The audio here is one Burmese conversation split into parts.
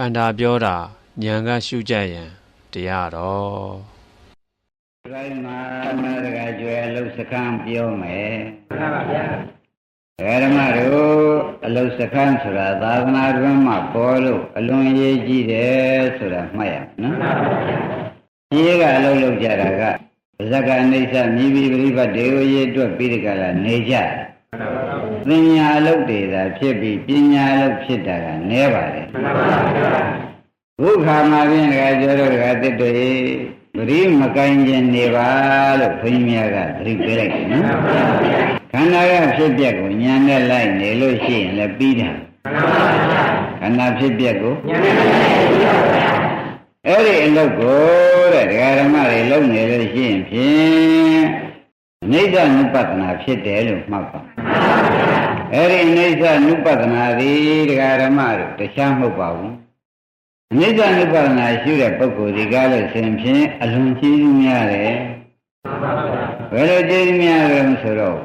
န္ဓာပြောတာဉာဏ်ကရှုကြရန်တရားတော်ခိုင်းမှာမရကကျွဲအလုစခန်းပြောမယ်မှန်ပါဗျာဓမ္မတို့အလုစခန်းဆိုတာသာသနာ့တွင်မှာပေါ်လို့အလွန်ရေးကြည့်တယ်ဆိုတာမှတ်ရနော်မှန်ပါဗျာဒီကအလုလုပ်ကြတာကဗဇကအိဋ္ဌမြည်ပြီးပြိပတ်ဒေဝရေအတွက်ပြီးဒီကလာနေကြပညာအလုတွေသာဖြစ်ပြီးပညာအလုဖြစ်တာကနည်းပါတယ်မှန်ပါဗျာဘုခါမှာဖြင့်ကျော်တို့ကတစ်တွေပရိမကိုင်းခြင်းနေပါလို့ဘုန်းကြီးများကသတိပေးလိုက်တယ်နော်ခန္ဓာကဖြစ်ပျက်ကိုဉာဏ်နဲ့လိုက်နေလို့ရှိရင်လည်းပြီးတယ်ခန္ဓာဖြစ်ပျက်ကိုဉာဏ်နဲ့လိုက်ပြီးတော့အဲ့ဒီအလုပ်ကိုတဲ့ဒကာဓမ္မတွေလုပ်နေလို့ရှိရင်ဖြင့်အနိစ္စနုပဒနာဖြစ်တယ်လို့မှတ်ပါအဲ့ဒီအနိစ္စနုပဒနာဒီဒကာဓမ္မတို့တခြားမဟုတ်ပါဘူးအနိစ္စနုပါဒနာရှိတဲ့ပုဂ္ဂိုလ်ဒီကားလို့ဆိုရင်ဖြင့်အလွန်ကြီးကြီးများတယ်ဘယ်လိုကြီးကြီးများလဲဆိုတော့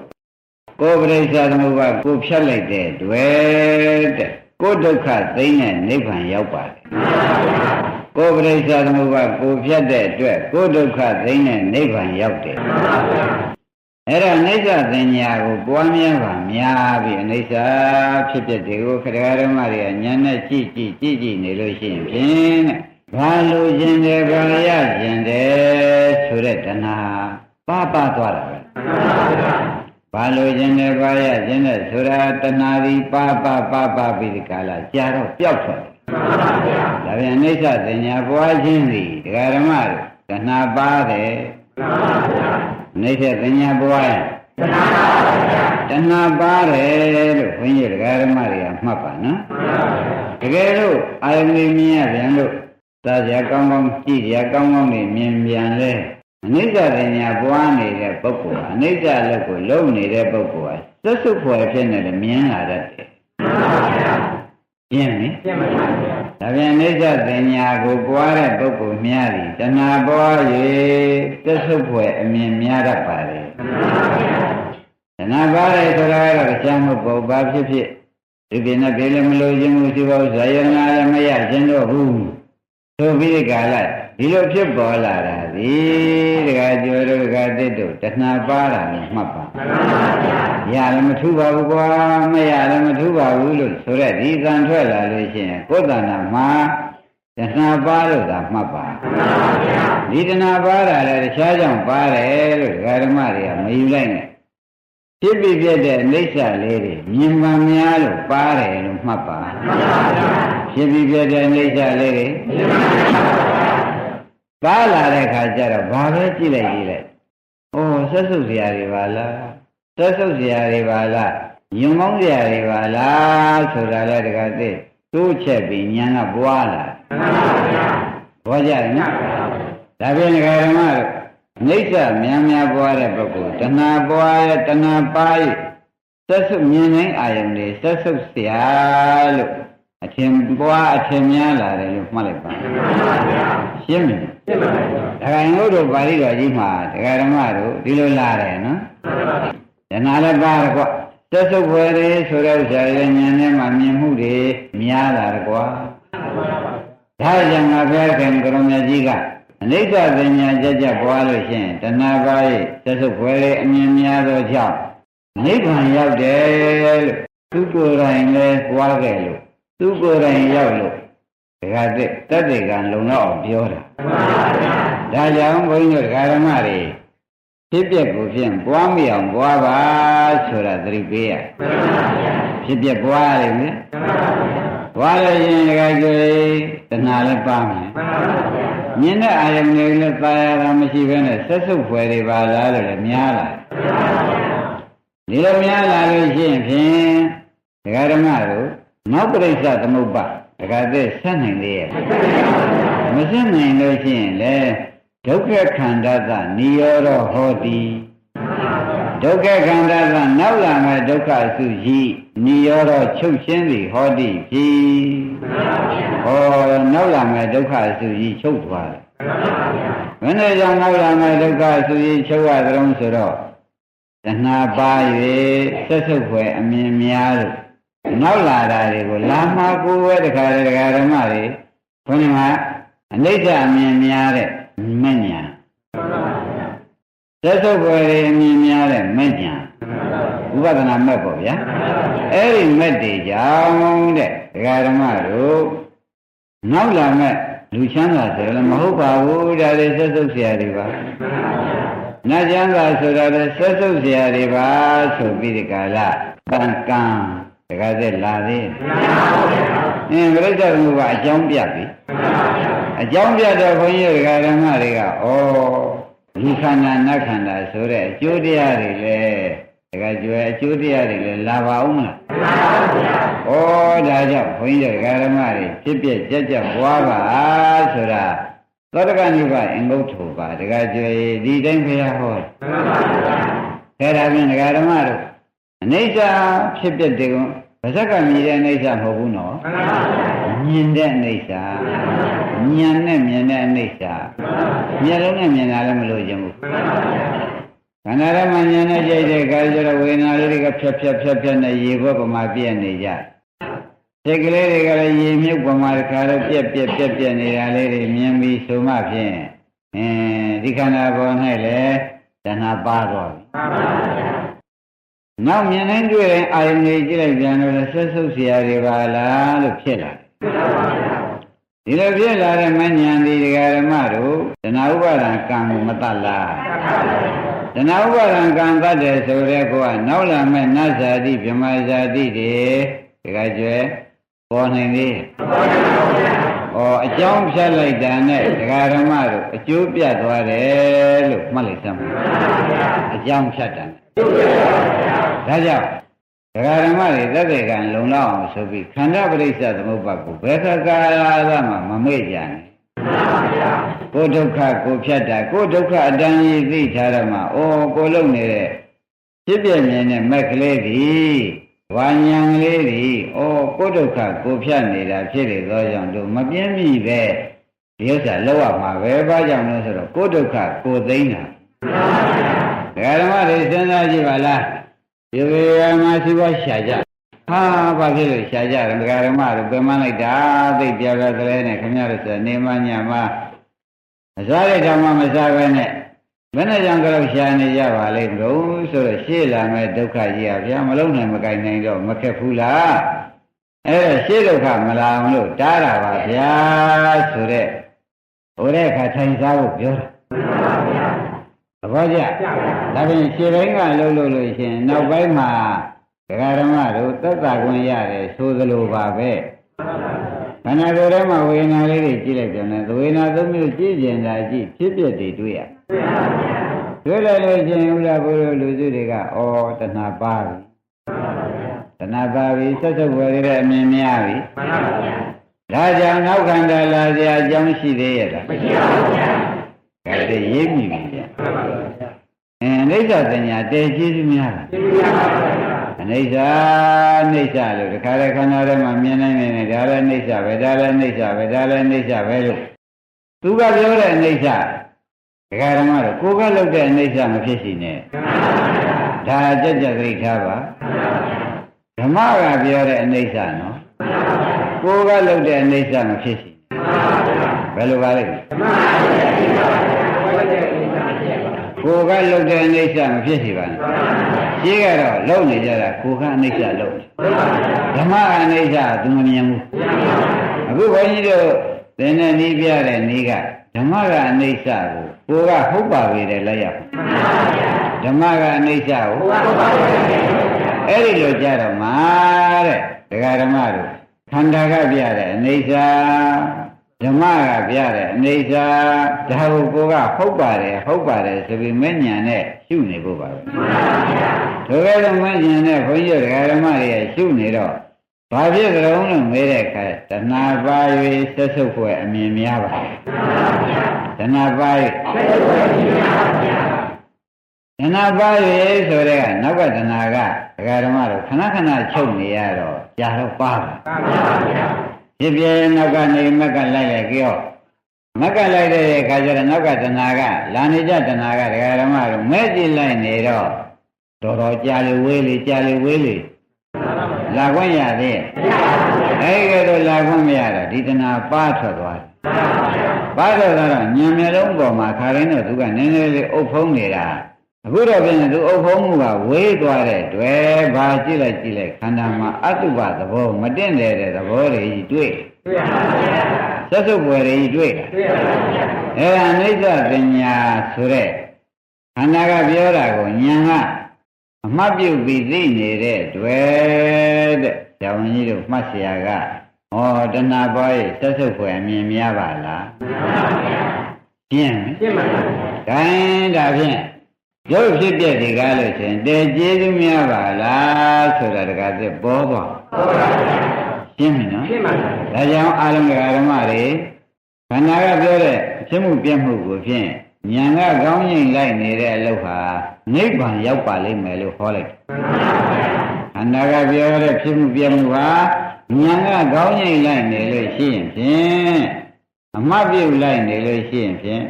ကိုယ်ပရိစ္ဆာသမုပ္ပါကိုဖြတ်လိုက်တဲ့တွေ့တဲ့ကိုယ်ဒုက္ခသိမ်းတဲ့နိဗ္ဗာန်ရောက်ပါတယ်ကိုယ်ပရိစ္ဆာသမုပ္ပါကိုဖြတ်တဲ့အတွက်ကိုယ်ဒုက္ခသိမ်းတဲ့နိဗ္ဗာန်ရောက်တယ်အဲ့ဒါအိဋ္ဌသင်ညာကိုပွားများပါများပြီးအိဋ္ဌဖြစ်ဖြစ်တွေကိုခရဓမ္မတွေကဉာဏ်နဲ့ကြည့်နေလို့ရှိရင်ဖြင့်ဘာလို့ခြင်းတယ်ဘာရခြင်းတယ်ဆိုတဲ့တဏှာပါသွားတာပဲဘာလို့ခြင်းတယ်ဘာရခြင်းတယ်ဆိုတာတဏှာဒီပါပြီးဒီကာလကြာတော့ပျောက်သွားတယ်ဒါပြန်အိဋ္ဌသင်ညာပွားခြင်းဒီဒကာဓမ္မတွေတဏှာပါတယ်နေတဲ့ပညာပွားရင်တဏှာပါတယ်လို့ခွင့်ရဒကာဓမ္မတွေကမှတ်ပါနော်တကယ်လို့အာယုန်မြင်ရပြန်လို့သာကြကောင်းကောင်းကြည့်ရကောင်းကောင်းနေမြင်ပြန်လဲအနိစ္စပညာပွားနေတဲ့ပုဂ္ဂိုလ်အနိစ္စလက်ကိုလုံးနေတဲ့ပုဂ္ဂိုလ်ဟာသက်စုဖွယ်ဖြစ်နေတယ်မြင်လာတတ်တယ်ပြင်းနိပြင်းပါဗျာဒါပြန်အိဋ္ဌသင်ညာကိုပွားတဲ့ပုဂ္ဂိုလ်များသည်တဏှာပွား၍သက်ဆုပ်ဖွယ်အမြင်များတတ်ပါလေတဏှာပွားတယ်ဆိုတာကတော့တရားမဟုတ်ဘူးဘာဖြစ်ဖြစ်ဒီပြင်းနဲ့ပြေလည်းမလို့ခြင်းမှုရှိပါဘူးဇာယနာလည်းမရခြင်းတော့ဘူးဆိုပြီးကာလဒီလိုဖြစ်ပေါ်လာတာဒီတခါကျော်တို့တခါတစ်တို့တဏှာပါတာလို့မှတ်ပါရလည်းမထူပါဘူးကွာမရလည်းမထူပါဘူးလို့ဆိုရက်ဒီသံထွက်လာလို့ရှိရင်ကိုယ်တဏ္ဍာမှာတဏှာပါလို့သာမှတ်ပါဒီတဏှာပါတာလည်းတခြားကြောင့်ပါတယ်လို့ဓမ္မတွေကမယူလိုက်နဲ့ဖြစ်ပြီးပြတဲ့အိဋ္ဌလေးတွေမြင်မှန်များလို့ပါတယ်လို့မှတ်ပါဖြစ်ပြီးပြတဲ့အိဋ္ဌလေးတွေပါလာတဲ့ခါကျတော့ဘာပဲကြည့်လိုက်။အိုးဆက်စုပ်စရာတွေပါလား။ဆက်စုပ်စရာတွေပါလား။ညွန်မောင်းစရာတွေပါလားဆိုတာလည်းတခါသိတိုးချက်ပြီးဉာဏ်ကပွားလာ။မှန်ပါဗျာ။ဘောကြတယ်နော်။ဒါပြင်ဓမ္မတို့အိဋ္ဌများပွားတဲ့ပုဂ္ဂိုလ်တဏှာပွားရဲ့တဏှာပါးရဲ့ဆက်စုပ်မြင်နိုင်အာယုန်တွေဆက်စုပ်စရာလို့အထင်ပွားအထင်များလာတယ်လို့မှတ်လိုက်ပါမှန်ပါဗျာရှင်းပြီရှင်းပါပြီဒကာငုတို့ပါဠိတော်ကြီးမှာဒကာဓမ္မတို့ဒီလိုလာတယ်နော်မှန်ပါဗျာဒနာလည်းပါတော့သက်စုပ်ဖွယ်တွေဆိုတဲ့ဥစ္စာရဲ့ဉာဏ်နဲ့မှမြင်မှုတွေများလာတယ်ကွာဒါကြောင့်ငါဘုရားခင်ကရုဏာကြီးကအနိစ္စပညာကြပွားလို့ရှိရင်တဏှာပါးရဲ့သက်စုပ်ဖွယ်တွေအမြင်များသောကြောင့်နိဗ္ဗာန်ရောက်တယ်လို့သူကိုယ်တိုင်လည်းပွားခဲ့လို့သူကိုယ်တိုင်ရောက်လို့ဒကာတတ်တေကံလုံတော့အောင်ပြောတာဒါကြောင့်ဘုန်းကြီးတို့ဓမ္မတွေဖြစ်ပျက်ကိုဖြင့်ပွားမိအောင်ပွားပါဆိုတာသတိပေးရဖြစ်ပျက်ပွားရတယ်မြင်ပွားလို့ရင်ဒကာကျွေးတဏှာလည်းပါမယ်မြင်တဲ့အာယုန်တွေလည်းသာယာတာမရှိဘဲနဲ့ဆက်စုပ်ဖွယ်တွေပါလားလို့လည်းများလာဒီလိုများလာလို့ရှိရင်ဖြင့်ဒကာဓမ္မတို့နောက်ပရိစ္ဆသမုပ္ပါဒကာသက်ဆက်နိုင်သေးရဲ့မဆက်နိုင်လို့ရှိရင်လေဒုက္ခခန္ဓာသနိရောဓဟောတိဒုက္ခခန္ဓာသနောက်လာမဲ့ဒုက္ခစုရှိနိရောဓချုပ်ရှင်းသည်ဟောတိဖြစ်ဟောနောက်လာမဲ့ဒုက္ခစုရှိချုပ်သွားတယ်ဘယ်နဲ့ကြောင့်နောက်လာမဲ့ဒုက္ခစုရှိချုပ်ရကြုံဆိုတော့တဏှာပါ၍ဆက်စုပ်ဖွယ်အမြင်များလို့ နောက်လာတာတွေကိုလာမှာကိုယ်ပဲတခါတည်းဓမ္မတွေဘုန်းကြီးကအနိစ္စအမြင်များတဲ့မဉ္ဇဉ်သက်သုတ်ပွဲတွေအမြင်များတဲ့မဉ္ဇဉ်ဥပဒနာမဲ့ပေါ့ဗျာအဲ့ဒီမဲ့တွေကြောင့်တဲ့ဓမ္မတို့နောက်လာမဲ့လူချမ်းသာဆိုလည်းမဟုတ်ပါဘူးဒါတွေသက်သုတ်เสียတွေပါနတ်ချမ်းသာဆိုတာလည်းသက်သုတ်เสียတွေပါဆိုပြီးဒီကာလကံတခါသက်လာသေးပြိဿသမုပ္ပါအကြောင်းပြပြီအကြောင်းပြတော့ခွန်ကြီးဓမ္မတွေကလူခန္ဓာနတ်ခန္ဓာဆိုတဲ့အကျိုးတရားတွေလေတခါကျွဲအကျိုးတရားတွေလေလာပါဦးမလားဒါကြောင့်ခွန်ကြီးဓမ္မတွေဖြစ်ပြကြက်ကြက်ပွားပါဆိုတာသောတကနိဗ္ဗာန်အင်္ဂုတ္ထုပါတခါကျွဲဒီတိုင်းဖျားဟောခဲဒါဖြင့်ဓမ္မတို့အနိစ္စဖြစ်ပြတဲ့ကောဗဇက်ကမြည်တဲ့အိဋ္ဌမဟုတ်ဘူးနော်မြင်တဲ့အိဋ္ဌဉာဏ်နဲ့မြင်တဲ့အိဋ္ဌမျက်လုံးနဲ့မြင်တာလည်းမလို့ခြင်းဘူးခန္ဓာရမဉာဏ်နဲ့ကြိုက်တဲ့ခါကျတော့ဝေဒနာလေးတွေကဖြတ်နဲ့ရေဘွက်ပမာပြည့်နေကြစိတ်ကလေးတွေကလည်းရေမြုပ်ပမာတစ်ခါတော့ပြက်နေတာလေးတွေမြင်ပြီးဆိုမှဖြင့်ဒီခန္ဓာပေါ်၌လည်းတဏှာပါတော့ပြီနောက်မြင်တိုင်းတွေ့တိုင်းအာယုန်ကြီးကြည့်လိုက်ပြန်တော့ဆက်ဆုပ်เสียတွေပါလားလို့ဖြစ်လာတယ်ဒီလိုဖြစ်လာတဲ့မဉ္ဇဉ်ဒီဓမ္မတို့တဏှာဥပါဒံကံကိုမတတ်လားတဏှာဥပါဒံကံတတ်တယ်ဆိုတဲ့ကောကနောက်လာမဲ့နတ်ဇာတိဗြဟ္မာဇာတိတွေတခါကျွဲပေါ်နိုင်သေးအကြောင်းဖြတ်လိုက်တာနဲ့ဓမ္မတို့အကျိုးပြတ်သွားတယ်လို့မှတ်လိုက်စမ်းပါအကြောင်းဖြတ်တာဒါကြောင့်ဓမ္မတွေသက်သေကံလုံလောက်အောင်ဆိုပြီးခန္ဓာပရိစ္ဆေသမုပ္ပါကိုဘယ်ခါကာလမှမမေ့ကြနဲ့ကိုဒုက္ခကိုဖြတ်တာကိုဒုက္ခအတန်ကြီးသိထားရမှာကိုလုံနေတဲ့ဖြစ်ပြမြင်တဲ့မက်ကလေးကြီးဝါညာကလေးကြီးကိုဒုက္ခကိုဖြတ်နေတာဖြစ်နေသောကြောင့်တို့မပြင်းမိပဲဒီဥစ္စာလောက်ရမှာပဲဘာကြောင့်လဲဆိုတော့ကိုဒုက္ခကိုသိမ့်တာဓမ္မတွေစဉ်းစားကြည့်ပါလားဒီမှာစီးပွားရှာကြဘာဖြစ်လို့ရှာကြတယ်ဓမ္မတို့ပြန်မလိုက်တာသိပြပြကလေးနဲ့ခင်ဗျားတို့ဆိုနေမညမအစားတဲ့ဓမ္မမစားပဲနဲ့ဘယ်နဲ့ကြောင့်ကြောက်ရှာနေကြပါလိမ့်မလို့ဆိုတော့ရှေ့လာမဲ့ဒုက္ခကြီးอ่ะဗျာမလုံးနိုင်မကိုင်နိုင်တော့မခက်ဘူးလားရှေ့ဒုက္ခမလာအောင်လို့တားတာပါဗျာဆိုတဲ့ဟိုတဲ့အခါထိုင်စားဖို့ပြောတာသဘောကျဒါဖြင့်ခြေတိုင်းကလှုပ်လို့ရှိရင်နောက်ပိုင်းမှာဓမ္မတို့သက်သာခွင့်ရတယ်ဆိုသလိုပါပဲခန္ဓာကိုယ်ထဲမှာဝေဒနာလေးတွေကြည့်လိုက်ပြန်တယ်ဝေဒနာသုံးမျိုးကြည့်ကျင်တာကြည့်ဖြစ်ပျက်တွေတွေ့ရတွေ့လိုက်လို့ရှိရင်ဥဒ္ဒဘုရားလူစုတွေကတဏှာပါပြီတဏှာပါပြီဆက်စုပ်ဝယ်ရတဲ့အမြင်များပြီဒါကြောင့်နောက်ခန္ဓာလာစရာအကြောင်းရှိသေးရဲ့လားမရှိပါဘူးဗျာဒါတည်းရေးမိပြီဗျာအိဋ္ဌသညာတည်ကျေးဇူးများလားအိဋ္ဌလို့တခါတည်းခန္ဓာထဲမှာမြင်နိုင်နေဒါလည်းအိဋ္ဌပဲဒါလည်းအိဋ္ဌပဲဒါလည်းအိဋ္ဌပဲလို့သူကပြောတဲ့အိဋ္ဌဓမ္မတော့ကိုကလုပ်တဲ့အိဋ္ဌမဖြစ်ရှိနဲ့ဒါကြက်ကြက်သိထားပါဓမ္မကပြောတဲ့အိဋ္ဌနော်ကိုကလုပ်တဲ့အိဋ္ဌမဖြစ်ရှိဘယ်လိုပါလဲကိုကလုတ်တဲ့အိဋ္ဌမဖြစ်စီပါနဲ့ရှင်းကတော့လုံနေကြတာကိုကအအိဋ္ဌလုံဓမ္မအအိဋ္ဌသူမမြင်ဘူးအခုဘုန်းကြီးတို့သင်တဲ့ဤပြတဲ့ဤကဓမ္မကအအိဋ္ဌကိုကဟုတ်ပါပေတယ်လက်ရဓမ္မကအအိဋ္ဌကိုအဲ့ဒီလိုကြတော့မှာတဲ့ဓမ္မတို့ခန္ဓာကပြတဲ့အိဋ္ဌဓမ္မကပြတဲ့အိဋ္ဌဒါကိုကိုကဟုတ်ပါတယ်ဆိုပြီးမဉ္ဇဉ်နဲ့ရှုနေဖို့ပါပဲထိုကဲ့သို့မဉ္ဇဉ်နဲ့ဘုန်းကြီးတို့ဓမ္မတွေရှုနေတော့ဘာဖြစ်ကြုံလို့မေးတဲ့အခါတဏှာပါ၍ဆက်ဆုပ်ဖွယ်အမြင်များပါတဏှာပါ၍တဏှာပါ၍ဆိုတဲ့ကနောက်ကတဏှာကဓမ္မတို့ခဏချုပ်နေရတော့ကြာတော့ပါဖြစ်ပြနောက်ကနေမက်ကလိုက်ကြောမက်ကလိုက်တဲ့အခါကျတော့နောက်ကတဏှာကလာနေကြတဏှာကဓမ္မတို့မဲ့ကြည့်လိုက်နေတော့တော်ကြာလေဝေးလေ လာခွင့်ရသေးအဲ့ဒီကတော့လာခွင့်မရတော့ဒီတဏှာပါထွက်သွားတယ်ပါထွက်သွားတော့ဉာဏ်မျက်လုံးပေါ်မှာခါရင်းတော့သူကနည်းနည်းလေးအုပ်ဖုံးနေတာအခုတော့ပြင်သူအုပ်ဖုံးမှုကဝေးသွားတဲ့တွေ့ဘာကြည့်လိုက်ခန္ဓာမှာအတုပသဘောမတင့်တယ်တဲ့သဘောတွေတွေ့ဆက်စုပ်ွယ်တွေတွေ့အဲ့ဒါအိဋ္ဌပညာဆိုတဲ့ခန္ဓာကပြောတာကိုဉာဏ်ကအမှတ်ပြုပြီးသိနေတဲ့တွေ့တဲ့ဇာဝန်ကြီးတို့မှတ်เสียကဩတဏှာပွားရဲ့ဆက်စုပ်ွယ်အမြင်များပါလားရှင်းပါဘူး။ဒါရင်ဒါဖြင့်ရုပ်ဖြစ်ပြဒီကားလို့ရှင်တည်ကျေးဇူးများပါလားဆိုတာတကားသက်ပေါ်သွားရှင်းပြီနော်ရှင်းပါပြီဒါကြောင့်အာရုံဓမ္မတွေခန္ဓာကပြောတဲ့ဖြစ်မှုပြမှုကိုဖြင့်ဉာဏ်ကကောင်းရင်လိုက်နေတဲ့အလုပ်ဟာနိဗ္ဗာန်ရောက်ပါလိမ့်မယ်လို့ဟောလိုက်ခန္ဓာကပြောတဲ့ဖြစ်မှုပြမှုဟာဉာဏ်ကကောင်းရင်လိုက်နေလို့ရှိရင်ဖြင့်အမှတ်ပြုလိုက်နေလို့ရှိရင်ဖြင့်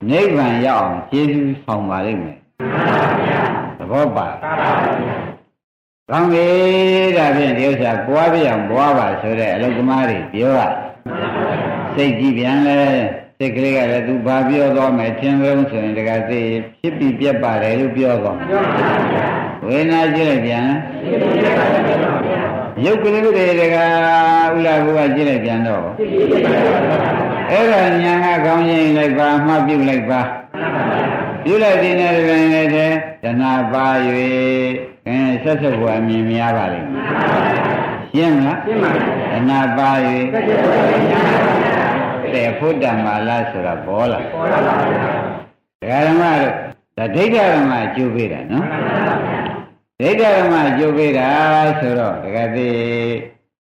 နိဗ္ဗာန်ရောက်အောင်ကျေးဇူးဆောင်ပါလိမ့်မယ်သဘောပါကောင်းပြီဒါဖြင့်ဒီဥစ္စာပွားပြအောင်ပွားပါဆိုတဲ့အလုသမားတွေပြောရစိတ်ကြည့်ပြန်လဲစိတ်ကလေးကလည်းသူဘာပြောသွားမယ်သင်္လုံးဆိုရင်တကယ်သိဖြစ်ပြီးပြတ်ပါတယ်လို့ပြောသွားဝေဒနာကြည့်လိုက်ပြန်ရုပ်ကလေးတွေတကဥလာဘုရားကြည့်လိုက်ပြန်တော့အဲ့ဒါညာကကောင်းရင်လိုက်ပါမှတ်ပြုလိုက်ပါပြုလိုက်တဲ့နေ့တွင်လည်းတဏှာပါ၍ဆက်ဆက်ဘွားမြင်များပါလိမ့်မယ်ရှင်းမလားရှင်းပါပြီတဏှာပါ၍တဲ့ဖုဒ္ဓမာလားဆိုတာပေါ်လာပေါ်လာပါဘူးဒကာဓမ္မတို့ဒါဒိဋ္ဌဓမ္မအကျိုးပေးတာနော်ဒိဋ္ဌဓမ္မအကျိုးပေးတာဆိုတော့ဒကာသိ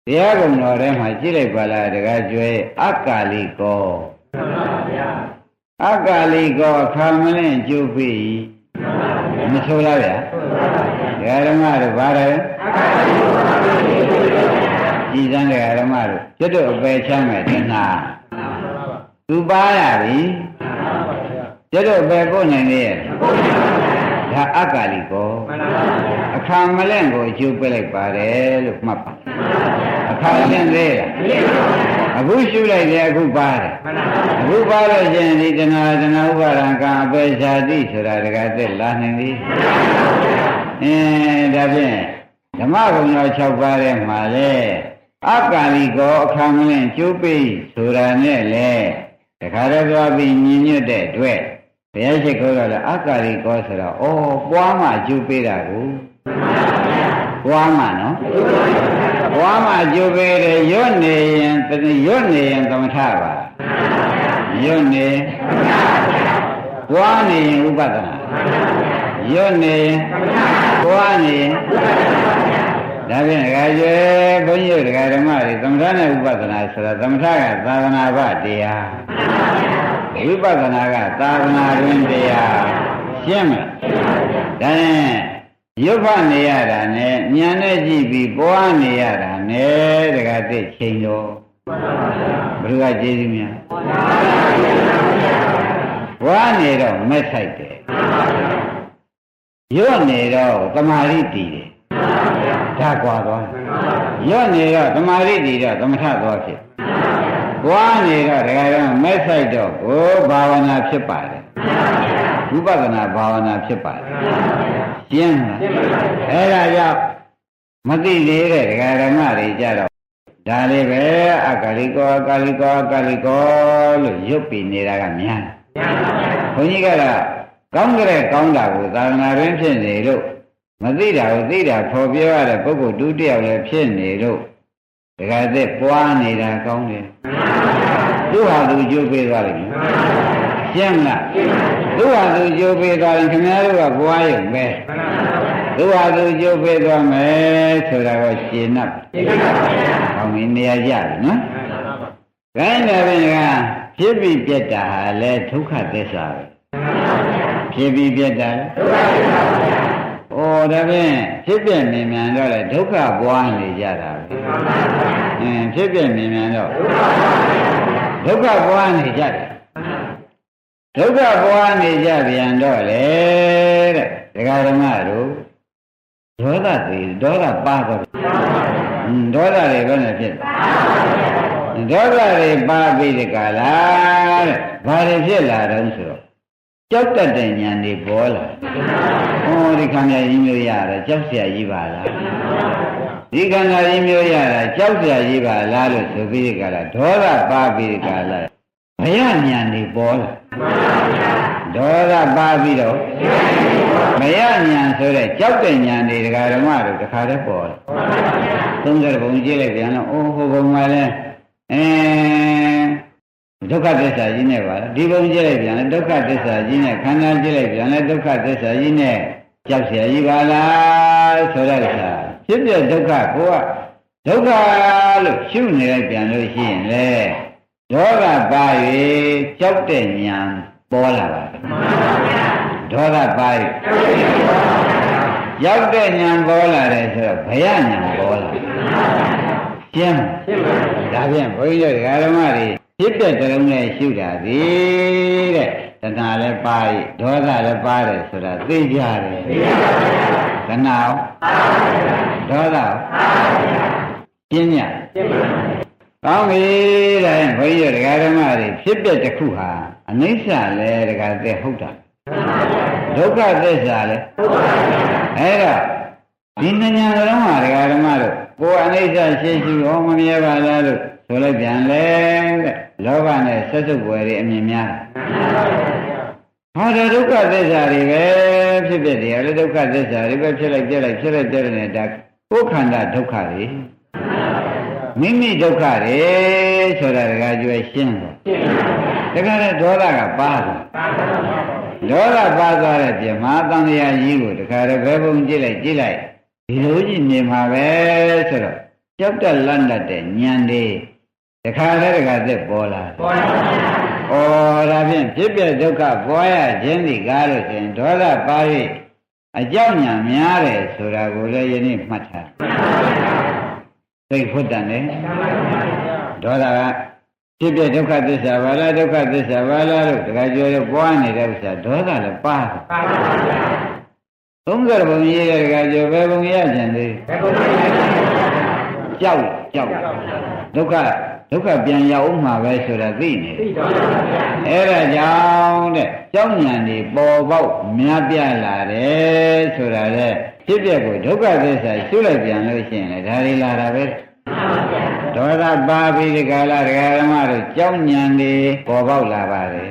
တရားကုံတော်ထဲမှာကြည့်လိုက်ပါလားဒကာကျွဲအကာလိကောအကာလိကောခါမလင့်အကျိုးပေးမဆိုလားဗျာဒကာဓမ္မတို့ဘာလဲကြည်စမ်းဒကာဓမ္မတို့ကျွတ်တို့အပယ်ချမ်းမဲ့တဏှာသူပါရပြီကျွတ်တို့ပဲပို့နိုင်လေရဲ့ဒါအကာလိကောအခါမလင့်ကိုအကျိုးပေးလိုက်ပါတယ်လို့မှတ်ပါအခါလင့်သေးလားအခုရှုလိုက်တယ်အခုပါတယ်အခုပါလို့ရှင်ဒီတဏှာဥပါဒံကံအပေရှာတိဆိုတာတကယ်သက်လာနိုင်ပြီဒါဖြင့်ဓမ္မဂုဏ်တော်6ပါးထဲမှာလေအကာလိကောအခါမလင့်ကျိုးပေးဆိုတာနဲ့လေတခါတည်းသွားပြီးညီညွတ်တဲ့အတွက်ဘုရားရှိခိုးတော့လေအကာလိကောဆိုတော့ဩပွားမှကျိုးပေးတာကိုပွားမှနော်ပွားမှကျိုးပေးတယ်ရွတ်နေရင်သမထပါရွတ်နေပွားနေရင်ဥပဒနာရွတ်နေပွားနေဒါဖြင့်ဒကာကျေဘုန်းကြီးဒကာဓမ္မတွေသမထနဲ့ဥပဒနာဆိုတာသမထကသာသနာ့ဘတရားဝိပဿနာကသာသနာတွင်တရားရှင်းမလားဒါနဲ့ရုပ်ဖနေရတာနဲ့ဉာဏ်နဲ့ကြည့်ပြီးပွားနေရတာနဲ့တခါသိချိန်တော့ဘုရားကျေးဇူးများပွားနေတော့မက်ဆိုင်တယ်ရွတ်နေတော့တမာရိတည်တယ်ဒါကွာသွားရွတ်နေတော့တမာရိတည်တော့သမထသွားဖြစ်ပွားနေတော့တခါတော့မက်ဆိုင်တော့ကိုဘာဝနာဖြစ်ပါတယ်ဝိပဿနာဘာဝနာဖြစ်ပါတယ်ရှင်းလားအဲ့ဒါကြောင့်မသိသေးတဲ့ဒကာဓမ္မတွေကြတော့ဒါလေးပဲအကာလိကောလို့ရွတ်ပြီးနေတာကများဘုန်းကြီးကတော့ကောင်းကြတဲ့ကောင်းတာကိုသာသနာ့တွင်ဖြစ်နေလို့မသိတာကိုသိတာဖော်ပြရတဲ့ပုဂ္ဂိုလ်တူတယောက်လည်းဖြစ်နေလို့ဒကာသက်ပွားနေတာကောင်းတယ်သူ့ဟာသူကြိုးပေးသွားလိမ့်မယ်ရှင်းလားသူ့ဟာသူကြိုးပေးသွားရင်ခင်ဗျားတို့ကဘွားရုံပဲသူ့ဟာသူကြိုးပေးသွားမယ်ဆိုတာကိုရှင်း납ကောင်းပြီနေရာကြပြီနော်ခိုင်းတယ်ဗျာဖြစ်ပြီးပြတ်တာဟာလဲဒုက္ခသစ္စာပဲဖြစ်ပြီးပြတ်တာဒုက္ခသစ္စာပါဗျာဩဒါဖြင့်ဖြစ်ပြမြင်မြန်တော့လေဒုက္ခပွားနေကြတာပဲဖြစ်ပြမြင်မြန်တော့ဒုက္ခပွားနေကြတယ်ဒုက္ခပွားနေကြပြန်တော့လေတဲ့ဒကာဓမ္မတို့ဒေါသပါတော့ ဒေါသတွေဘယ်နဲ့ဖြစ်ဒေါသတွေပါပြီးဒီကလာတဲ့ဘာတွေဖြစ်လာတော့ဆိုတော့ကြောက်တတ်တဲ့ဉာဏ်တွေပေါ်လာဟောဒီခန္ဓာကြီးမျိုးရတာကြောက်เสียကြီးပါလားဒီခန္ဓာကြီးမျိုးရတာကြောက်เสียကြီးပါလားလို့ဆိုပြီးဒီကလာဒေါသပါပြီးဒီကလာဘယဉာဏ်တွေပေါ်လာဒေါသပါပြီးတော့ဘယဉာဏ်ဆိုတဲ့ကြောက်တဲ့ဉာဏ်တွေဒကာဓမ္မတို့တခါတည်းပေါ်လာ30ဘုံကြည့်လိုက်ပြန်တော့အိုးဟိုဘုံမှာလဲဒုက္ခသစ္စာကြီးနဲ့ပါလားဒီဘုံကြည့်လိုက်ပြန်လဲဒုက္ခသစ္စာကြီးနဲ့ခန္ဓာကြည့်လိုက်ပြန်လဲဒုက္ခသစ္စာကြီးနဲ့ကြောက်เสียကြီးပါလားဆိုတဲ့အခါဖြစ်ပြဒုက္ခကိုကဒုက္ခလို့ရှုနေလိုက်ပြန်လို့ရှိရင်လေဒေါသပါ၍ကြောက်တဲ့ဉာဏ်ပေါ်လာပါဒေါသပါ၍ရောက်တဲ့ဉာဏ်ပေါ်လာတယ်ဆိုတော့ဘယဉာဏ်ပေါ်လာရှင်းဒါဖြင့်ဘုန်းကြီးတို့ဓမ္မတွေဖြစ်တဲ့တလုံးနဲ့ရှုတာဒီတဲ့တဏှာလည်းပါ၏ဒေါသလည်းပါတယ်ဆိုတာသိကြတယ်တဏှာဒေါသပြင်းညကောင်းပြီတဲ့ဘုန်းကြီးတို့ဓမ္မတွေဖြစ်တဲ့တစ်ခုဟာအနိစ္စလဲတကယ်သိဟုတ်တာဒုက္ခသစ္စာလဲအဲ့တော့ဒီဉာဏ်လုံးဟာဓမ္မတို့ကိုယ်အနိစ္စရှိရှိဟောမမြဲပါလားလို့ဆိုလိုက်ပြန်လဲတဲ့လောဘနဲ့ဆက်စုပ်ွယ်တွေအမြင်များဟောတဲ့ဒုက္ခသစ္စာတွေပဲဖြစ်ဖြစ်တယ်လေဒုက္ခသစ္စာတွေပဲဖြစ်လိုက်ပြက်လိုက်ဖြစ်လိုက်ပြက်နေတာကိုယ်ခန္ဓာဒုက္ခတွေမိမိဒုက္ခတွေဆိုတာတကယ်ကျွဲရှင်းတယ်တကယ်လည်းဒေါသကပါဒေါသပါသွားတဲ့ပြမသံဃာကြီးကိုတခါတည်းဘယ်ပုံကြည့်လိုက်ဒီလိုကြီးနေမှာပဲဆိုတော့ကြောက်တက်လန့်တတ်တဲ့ဉာဏ်တွေတခါတည်းသက်ပေါ်လာတယ်။ဩဒါဖြင့်ဖြစ်ပြဒုက္ခပေါ်ရခြင်းဒီကားလို့ဆိုရင်ဒေါသပါ၍အကြောင်းညာများတယ်ဆိုတာကိုလည်းယနေ့မှတ်ထား။သိဖို့တန်တယ်။ဒေါသကဖြစ်ပြဒုက္ခသစ္စာဘာလားဒုက္ခသစ္စာဘာလားလို့တခါကျော်ရပွားနေတဲ့ဥစ္စာဒေါသလည်းပါ30ဘုံရေးတဲ့ကကြောဘယ်ဘုံရကြံသေးကြောက်ဒုက္ခပြန်ရောက်ဥမှာပဲဆိုတာသိနေအဲ့ဒါကြောင့်တဲ့ကြောက်ဉာဏ်တွေပေါ်ပေါက်များပြလာတယ်ဆိုတာလေဖြစ်ပြကိုဒုက္ခသစ္စာရှုလိုက်ပြန်လို့ရှိရင်လေဒါတွေလာတာပဲဒေါသပါပြီးဒီကလာဓမ္မတို့ကြောက်ဉာဏ်တွေပေါ်ပေါက်လာပါတယ်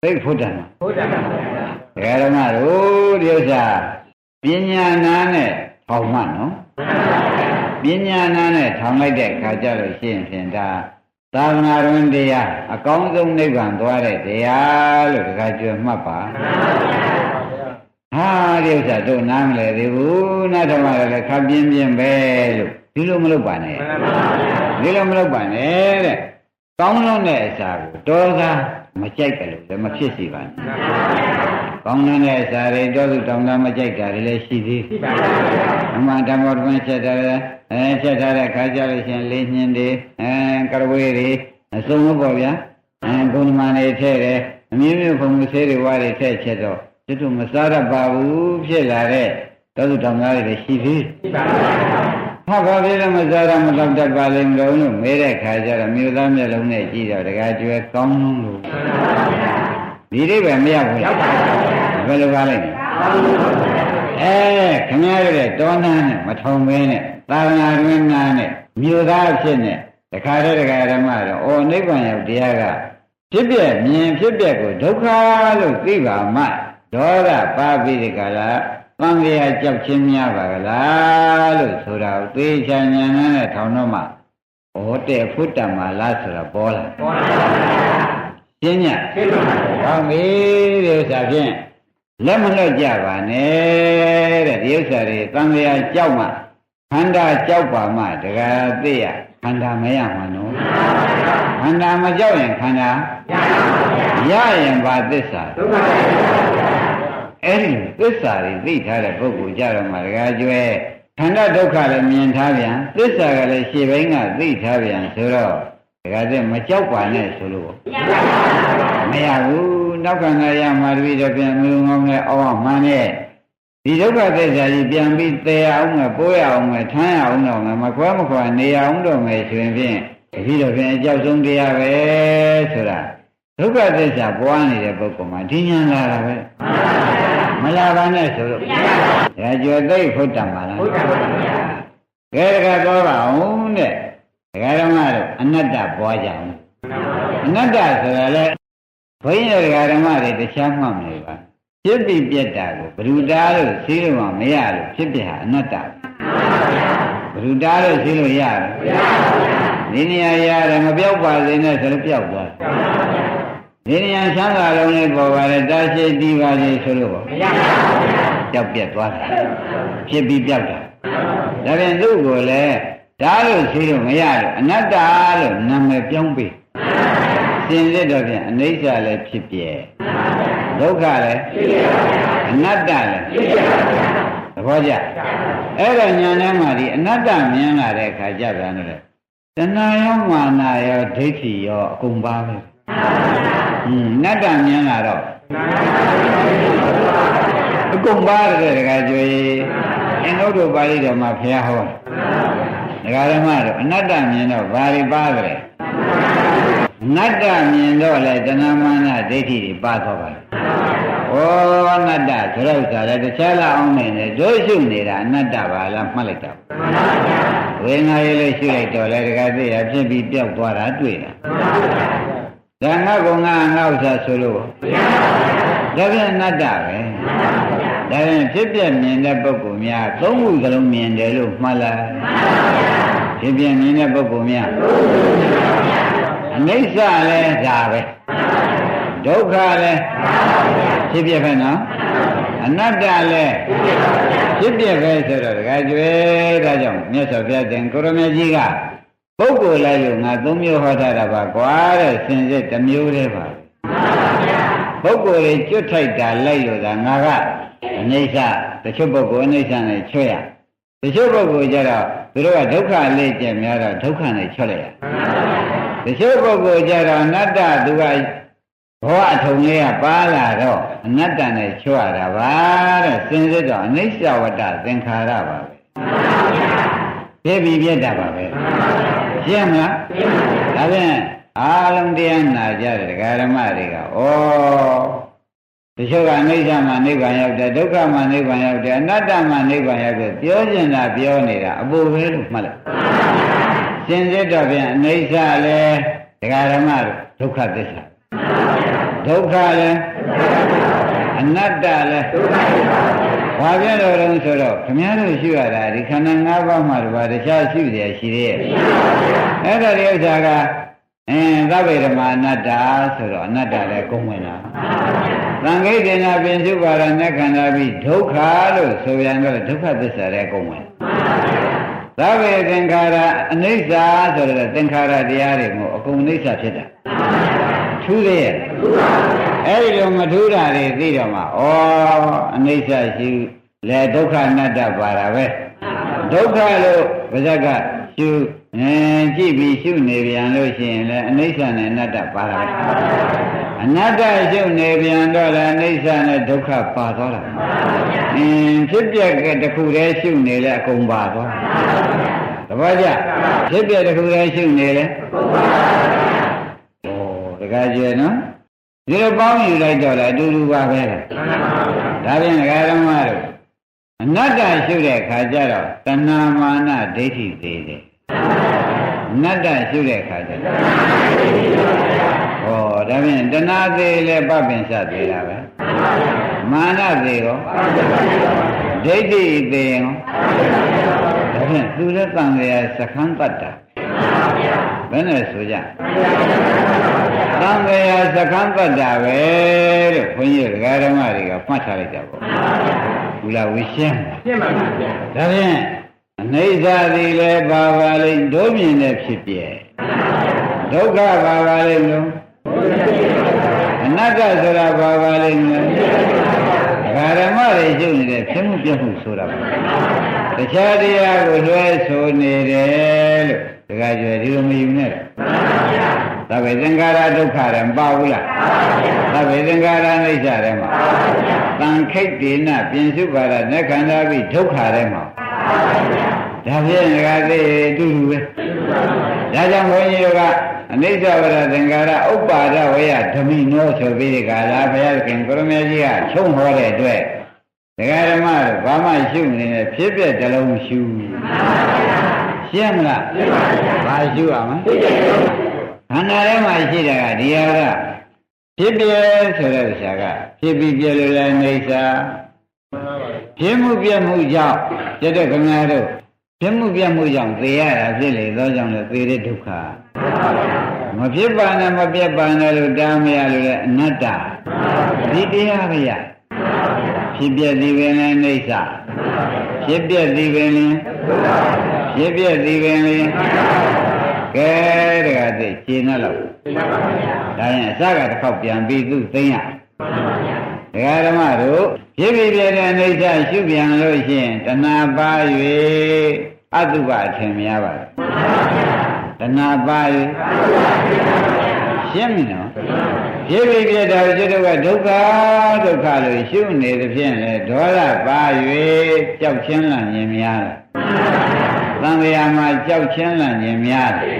သိဖို့တန်ဓမ္မတို့ဒီဥစ္စာပညာနာနဲ့ထောင်မှနော်ပညာနာနဲ့ထောင်လိုက်တဲ့ခါကြလို့ရှိရင်ဖြင့်ဒါသာသနာ့တွင်တရားအကောင်းဆုံးနိဗ္ဗာန်သွားတဲ့တရားလို့တခါကျွတ်မှတ်ပါဟာဒီဥစ္စာတို့နားမလဲသေးဘူးနားဓမ္မလည်းခပ်ပြင်းပြင်းပဲလို့ဒီလိုမလုပ်ပါနဲ့ဒီလိုမလုပ်ပါနဲ့တဲ့ကောင်းလုံးတဲ့အစာကိုတော်သာမကြိုက်တယ်လို့လည်းမဖြစ်စီပါနဲ့ကောင်းတဲ့အစာတွေတော်သူတောင်းတာမကြိုက်တာတွေလည်းရှိသေးတယ်အမှန်ဓမ္မတော်ချက်ထားတယ်ချက်ထားတဲ့ခါကြလို့ရှင်လေးညင်းတွေကရဝေးတွေအစုံလို့ပေါ့ဗျာဘုံမှန်တွေထည့်တယ်အမျိုးမျိုးဘုံမှုသေးတွေဝါတွေထည့်ချက်တော့သူတို့မစားရပါဘူးဖြစ်လာတဲ့တော်သူတောင်းတာတွေလည်းရှိသေးဟာဘာဖြစ်လို့မစားရမတော့တတ်ပါလိမ့်မလို့မေးတဲ့ခါကျတော့မြို့သားမျက်လုံးနဲ့ကြည့်တော့တကယ်ကျွဲကောင်းလုံးလို့ဒီအိဗယ်မရဘူးဘယ်လိုပါလိမ့်ခင်ဗျားတို့ရဲ့တောနာနဲ့မထုံမင်းနဲ့သာသနာ့တွင်နာနဲ့မြို့သားဖြစ်နဲ့တခါတည်းဓမ္မတော့နိဗ္ဗာန်ရောက်တရားကဖြစ်ပြမြင်ဖြစ်ပြကိုဒုက္ခလို့သိပါမှဒေါသပါပြီးဒီကလာသံဃာကြောက်ချင်းများပါကလားလို့ဆိုတာကိုသိချာဉာဏ်နဲ့ထောင်တော့မှတဲ့ဖုတ္တမလားဆိုတာပေါ်လာရှင်းညဟောပြီဒီဥစ္စာဖြင့်လက်မလွတ်ကြပါနဲ့တဲ့ဒီဥစ္စာတွေသံဃာကြောက်မှခန္ဓာကြောက်ပါမှတကယ်သိရခန္ဓာမရမှာနော်ခန္ဓာမကြောက်ရင်ခန္ဓာရရင်ဘာသစ္စာအဲ့ဒီသစ္စာတွေသိထားတဲ့ပုဂ္ဂိုလ်ကြတော့မှတကယ်ကျွဲခန္ဓာဒုက္ခလည်းမြင်ထားပြန်သစ္စာကလည်းရှေ့ဘင်းကသိထားပြန်ဆိုတော့တကယ်တည်းမကြောက်ပါနဲ့ဆိုလို့မရဘူးနောက်ခန္ဓာရမှာတပည့်တော်ပြန်မလို့ငေါင်းနဲ့အောင်းမှန်နဲ့ ဒီဒုက္ခသစ္စာကြီးပြန်ပြီးသေအောင်မယ်ပိုးရအောင်မယ်ထမ်းရအောင်တော့မယ်မခွဲမခွာနေရအောင်တော့မယ်ဆိုရင်ဖြင့်ဒီတော့ဖြင့်အကြောက်ဆုံးတရားပဲဆိုတာဒုက္ခသစ္စာပွားနေတဲ့ပုဂ္ဂိုလ်မှာဒီဉာဏ်လာတာပဲမလာပါနဲ့ဆိုလို့ဒါကြောသိဖို့တတ်ပါလားဟုတ်ပါဘူးကဲတကတော့ပါအောင်တဲ့ဒကာဓမ္မတို့အနတ္တပွားကြအောင်အနတ္တဆိုတာလေဘုန်းကြီးဒကာဓမ္မတွေတခြားမှမနေပါဖြစ်ပြီးပြက်တာကိုဘ ᱹ တာလို့သိလို့မရလို့ဖြစ်ပြဟာအနတ္တဘ ᱹ တာလို့သိလို့ရတယ်မရပါဘူးဒီနေရာရတယ်မပြောက်ပါစေနဲ့ဆိုလို့ပြောက်သွားဒီနေရာချမ်းသာလုံးလေးပေါ်ပါလေတာရှိတီးပါလေဆိုလို့ပေါ့မရပါဘူးပြောက်ပြက်သွားတာဖြစ်ပြီးပြောက်တာဒါပြန်သူ့ကိုလည်းဒါလို့သိလို့မရလို့အနတ္တလို့နာမည်ပြောင်းပြီးစင်စစ်တော့ပြန်အနိစ္စလည်းဖြစ်ပြဲဒုက္ခလည်းဖြစ်ပြဲအနတ္တလည်းဖြစ်ပြဲသဘောကျအဲ့ဒါညာထဲမှာဒီအနတ္တမြင်လာတဲ့အခါကြပြန်တယ်တဏှာရောမာနရောဒိဋ္ဌိရောအကုန်ပါပဲအနတ္တမြင်လာတော့အကုန်ပါတယ်တခါကျွေးအင်္ဂုတ္တပါဠိတော်မှာဘုရားဟောဒကာဓမ္မတို့အနတ္တမြင်တော့ဘာတွေပါကြလဲအနတ္တမြင်တော့လေတဏှာမာနဒိဋ္ဌိတွေပါသွားပါလားဩအနတ္တဆိုတော့ဥစ္စာလည်းတခြားလောက်အောင်နေတယ်တို့ရှုနေတာအနတ္တပါလားမှတ်လိုက်တာဝေဒနာရေးလေးရှုလိုက်တော့လေတခါသိရဖြစ်ပြီးပျောက်သွားတာတွေ့တာဒါငါကငါဥစ္စာဆိုလို့ဒါပြန်အနတ္တပဲဒါပြန်ဖြစ်ပြမြင်တဲ့ပုဂ္ဂိုလ်များသုံးခုစလုံးမြင်တယ်လို့မှတ်လိုက်ဖြစ်ပြမြင်တဲ့ပုဂ္ဂိုလ်များအနိစ္စလည်းဒါပဲဒုက္ခလည်းဖြစ်ပြပဲနော်အနတ္တလည်းဖြစ်ပြပဲဆိုတော့တခါကျွဲဒါကြောင့်မြတ်စွာဘုရားတင်ကိုရမေကြီးကပုဂ္ဂိုလ်လိုက်လို့ငါသုံးမျိုးဟောထားတာပါကွာတဲ့စင်စစ်တစ်မျိုးတည်းပါပုဂ္ဂိုလ်တွေကျွတ်ထိုက်တာလိုက်လို့ဒါငါကအနိစ္စတချို့ပုဂ္ဂိုလ်အနိစ္စနဲ့ချွတ်ရတချို့ပုဂ္ဂိုလ်ကျတော့သူတို့ကဒုက္ခလေးကျက်များတော့ဒုက္ခနဲ့ချွတ်လိုက်ရတချို့ပုဂ္ဂိုလ်ကျတော့အနတ္တသူကဘောအထုံလေးကပါလာတော့အနတ္တနဲ့ချွတ်ရတာပါတဲ့စင်စစ်တော့အနိစ္စဝတ္တသင်္ခါရပါပဲပြည့်ပြီးပြတ်တာပါပဲရှင်းမလားဒါဖြင့်အားလုံးတရားနာကြတဲ့ဒကာဓမ္မတွေကတချို့ကအနိစ္စမှာနိဗ္ဗာန်ရောက်တယ်ဒုက္ခမှာနိဗ္ဗာန်ရောက်တယ်အနတ္တမှာနိဗ္ဗာန်ရောက်တယ်ပြောကျင်တာပြောနေတာအပူပဲလို့မှတ်လိုက်စင်စစ်တော့ပြန်အနိစ္စလည်းဒကာဓမ္မဒုက္ခသစ္စာဒုက္ခလည်းအနတ္တလည်းဘာဖြစ်လို့လဲဆိုတော့ခမည်းတော်ရှိရတာဒီခန္ဓာ၅ပါးမှာတော့တခြားရှိရရှိသေးရဲ့အဲ့ဒါဒီဥစ္စာကသဗ္ဗေဓမ္မာအနတ္တဆိုတော့အနတ္တလည်းကုန်ဝင်တာသံဃိတေနာပင်စုပါရနဲ့ခန္ဓာပြီးဒုက္ခလို့ဆိုပြန်တော့ဒုက္ခသစ္စာလည်းကုန်ဝင်သဗ္ဗေသင်္ခါရအနိစ္စဆိုတော့သင်္ခါရတရားတွေမို့အကုန်အနိစ္စဖြစ်တာထူးသေးရဲ့အဲ့ဒီလိုမထူးတာတွေသိတော့မှအနိစ္စရှိလေဒုက္ခအနတ္တပါတာပဲဒုက္ခလို့ပါဇက်ကရှုကြည့်ပြီးရှုနေပြန်လို့ရှိရင်လည်းအနိစ္စနဲ့အနတ္တပါတာပဲအနတ္တရှုနေပြန်တော့လည်းအနိစ္စနဲ့ဒုက္ခပါသွားတာဖြစ်ပြက်ကတခုတည်းရှုနေလဲအကုန်ပါသွားသဘောကျဖြစ်ပြက်တခုတည်းရှုနေလဲတခါကျနော်ဒီလိုပေါင်းယူလိုက်တော့လည်းအတူတူပါပဲဒါဖြင့်ဒကာဓမ္မတို့အနတ္တရှုတဲ့အခါကျတော့တဏှာမာနဒိဋ္ဌိသေးတယ်အနတ္တရှုတဲ့အခါကျတော့ဒါဖြင့်တဏှာသေးလဲပပင်စသေးတာပဲမာနသေးရောဒိဋ္ဌိသေးရောဒါဖြင့်သူလည်းတန်လျာစခန်းတတ်တာဘယ်နဲ့ဆိုကြသံဃာစခန်းပတ်တာပဲလို့ခွန်ကြီးဒကာဓမ္မတွေကမှတ်ထားလိုက်ကြပါဘုရားဝိရှင်းရှင်းပါပါဗျာဒါဖြင့်အနိစ္စသည်လည်းပါပါလိမ့်တို့မြင်တဲ့ဖြစ်ပြဒုက္ခပါပါလိမ့်လို့အနတ္တဆိုတာပါပါလိမ့်မယ်ဒကာဓမ္မတွေရှုပ်နေတဲ့ဖြစ်မှုပြမှုဆိုတာပါတခြားတရားကိုလွှဲဆိုနေတယ်လို့ဒကာကျွယ်ဒီလိုမယူနဲ့ သဗ္ဗေသင်္ခါရဒုက္ခရမပါဘူးလားသဗ္ဗေသင်္ခါရအိဋ္ဌရမှာသံခိတ်တေနပြင်စုပါရနက္ခန္ဓာပိဒုက္ခရမှာဒါဖြင့်ငါသိအတူတူပဲဒါကြောင့်ဘုန်းကြီးတို့ကအနိစ္စဝရသင်္ခါရဥပ္ပါဒဝေယဓမိနောဆိုပြီးဒီကလာဘုရားခင်ကိုရမေကြီးကချုံဟောတဲ့အတွက်ဒကာဓမ္မတို့ဘာမှရှုနေတယ်ဖြစ်ပြတလုံးရှုရှင်းမလားရှင်းပါဗျာဘာရှုရမလဲခန္ဓာထဲမှာရှိတာကဒီဟာကဖြစ်ပြဆိုတဲ့ဥစ္စာကဖြစ်ပြီးပြလို့လည်းအိဋ္ဌာဖြစ်မှုပြမှုကြောင့်ကျတဲ့ခင်ဗျားတို့ဖြစ်မှုပြမှုကြောင့်သိရတာဖြစ်လေသောကြောင့်လည်းသိတဲ့ဒုက္ခမဖြစ်ပါနဲ့မပြတ်ပါနဲ့လို့တားမရလို့လည်းအနတ္တဒီတရားပဲရဖြစ်ပြသည်ပင်လည်းအိဋ္ဌာဖြစ်ပြသည်ပင်လည်းဖြစ်ပြသည်ပင်လည်းကဲတကသိရှင်းတော့လို့ဒါရင်အစကတစ်ခေါက်ပြန်ပြီးသူသိရဒကာဓမ္မတို့ဖြစ်ပြီးပြတဲ့အိဋ္ဌာရှုပြန်လို့ရှိရင်တဏှာပါ၍အတုပအထင်များပါတယ်တဏှာပါ၍ရှင်းပြီနော်ဖြစ်ပြီးပြတဲ့ကျွတ်ကဒုက္ခဒုက္ခလို့ရှုနေသဖြင့်လေဒေါသပါ၍ကြောက်ချင်းလန့်ခြင်းများတယ်သံဃာမှာကြောက်ချင်းလန့်ခြင်းများတယ်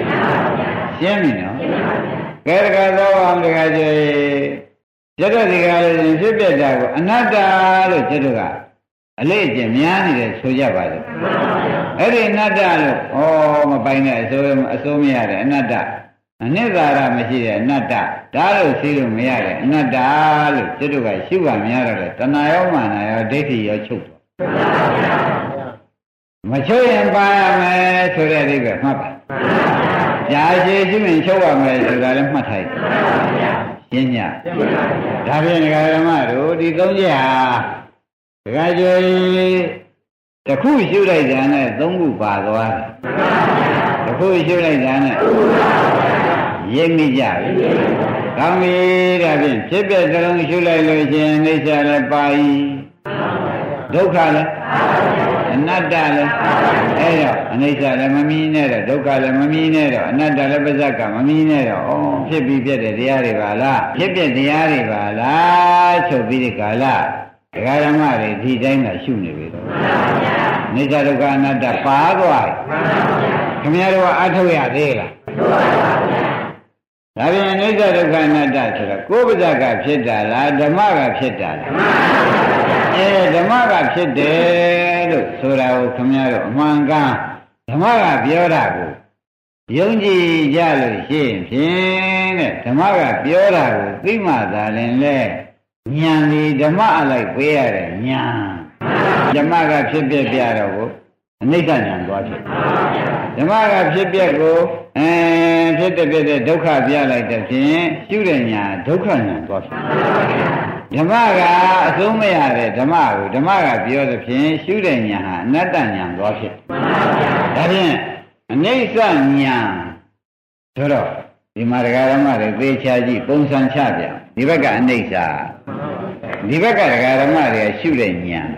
ရှင်းပြီနော်ကဲတကသောအောင်တကကျေကျွတ်ဒီကလည်းဖြစ်ပြတာကိုအနတ္တလို့ကျွတ်ကအလေးအကျင့်များနေတယ်ဆိုကြပါလို့အဲ့ဒီအနတ္တလို့ဩမပိုင်တဲ့အစိုးမရတဲ့အနတ္တအနိစ္စရမရှိတဲ့အနတ္တဒါလို့သိလို့မရတဲ့အနတ္တလို့ကျွတ်ကရှုပါများတော့လေတဏှာရောမာနရောဒိဋ္ဌိရောချုပ်သွားမချုပ်ရင်ပါရမယ်ဆိုတဲ့အိဗယ်မှတ်ပါကြာရှည်ရှိရင်ချုပ်ရမယ်ဆိုတာလည်းမှတ်ထားရှင်းညဒါဖြင့်ဒကာဓမ္မတို့ဒီသုံးချက်ဟာဒကာကျော်တစ်ခုရှုလိုက်တာနဲ့သုံးခုပါသွားတယ်တစ်ခုရှုလိုက်တာနဲ့ရိပ်မိကြပြီကောင်းပြီဒါဖြင့်ဖြစ်ပြသလုံးရှုလိုက်လို့ရှိရင်အိဋ္ဌာလည်းပါ၏ဒုက္ခလည်းအနတ္တလည်းအဲ့တော့အနိစ္စလည်းမမီးနဲ့တော့ဒုက္ခလည်းမမီးနဲ့တော့အနတ္တလည်းပဇက်ကမမီးနဲ့တော့ဩဖြစ်ပြီးပြတဲ့တရားတွေပါလားဖြစ်ပြတရားတွေပါလားချုပ်ပြီးဒီကာလဒကာဓမ္မတွေဒီတိုင်းကရှုနေပြီတော့အနိစ္စဒုက္ခအနတ္တပါသွားပြီခင်ဗျားတို့ကအထုတ်ရသေးလားဒါပြန်အနိစ္စဒုက္ခအနတ္တဆိုတော့ကိုယ်ပဇက်ကဖြစ်တာလားဓမ္မကဖြစ်တာလားဓမ္မကဖြစ်တယ်လို့ဆိုတာကိုခင်ဗျားတို့အမှန်ကန်ဓမ္မကပြောတာကိုယုံကြည်ကြလို့ရှိရင်ဖြင့်တဲ့ဓမ္မကပြောတာကိုသိမှသာလင်လေဉာဏ်ဒီဓမ္မအလိုက်ပေးရတဲ့ဉာဏ်ဓမ္မကဖြစ်ပြပြတော့ကိုအနိစ္စဉာဏ်သွားဖြစ်ဓမ္မကဖြစ်ပြကိုဖြစ်တဲ့ဒုက္ခပြလိုက်တဲ့ဖြင့်ရှုတဲ့ဉာဏ်ဒုက္ခဉာဏ်သွားဖြစ်ဓမ္မကအဆုံးမရတဲ့ဓမ္မကိုဓမ္မကပြောသဖြင့်ရှုတဲ့ဉာဏ်ဟာအနတ္တဉာဏ်သွားဖြစ်ဒါဖြင့်အနိစ္စဉာဏ်ဆိုတော့ဒီမှာဒကာဓမ္မတွေသေချာကြည့်ပုံစံချပြဒီဘက်ကအနိစ္စဒီဘက်ကဒကာဓမ္မတွေရှုတဲ့ဉာဏ်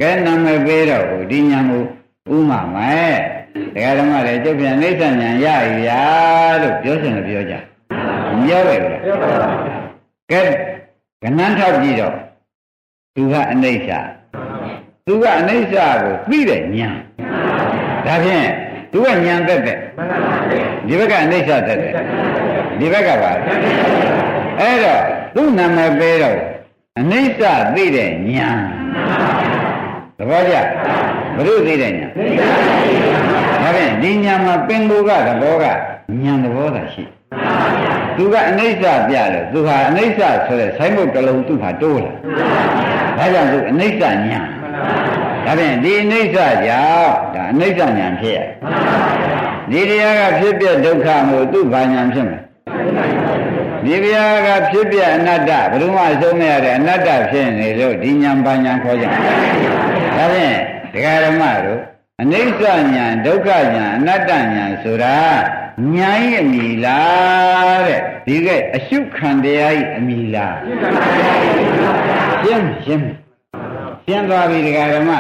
ကဲနာမည်ပေးတော့ဒီဉာဏ်ကိုဥမာမဲ့ဒကာဓမ္မတွေကျုပ်ပြန်အနိစ္စဉာဏ်ရရလို့ပြောစင်လို့ပြောကြမပြောပဲလားကဲကဏ္ဍထောက်ကြည့်တော့သူကအနိစ္စသူကအနိစ္စကိုသိတဲ့ဉာဏ်ဒါဖြင့်သူကဉာဏ်သက်တဲ့ဒီဘက်ကအနိစ္စသက်တဲ့ဒီဘက်ကပါအဲ့တော့သူ့နာမည်ပေးတော့အနိစ္စသိတဲ့ဉာဏ်သဘောကျဘုရုသိတဲ့ဉာဏ်ဒါဖြင့်ဒီဉာဏ်မှာပင်ကိုကသဘောကဉာဏ်သဘောသာရှိသူကအနိစ္စပြလို့သူဟာအနိစ္စဆိုတဲ့ဆိုင်းဘုတ်တစ်လုံးသူ့ဟာတိုးလာဒါကြောင့်သူအနိစ္စဉာဏ်ဒါဖြင့်ဒီအနိစ္စကြောင့်ဒါအနိစ္စဉာဏ်ဖြစ်ရဒီတရားကဖြစ်ပြဒုက္ခမို့သူ့ဘာဉာဏ်ဖြစ်မလဲဒီတရားကဖြစ်ပြအနတ္တဘယ်သူမှအဆုံးမရတဲ့အနတ္တဖြစ်နေလို့ဒီဉာဏ်ဘာဉာဏ်ခေါ်ကြဒါဖြင့်ဒကာဓမ္မတို့အနိစ္စဉာဏ်ဒုက္ခဉာဏ်အနတ္တဉာဏ်ဆိုတာဉာဏ်ရဲ့အမိလားတဲ့ဒီကအရှုခံတရားရဲ့အမိလားရှင်းသွားပြီဒကာဓမ္မ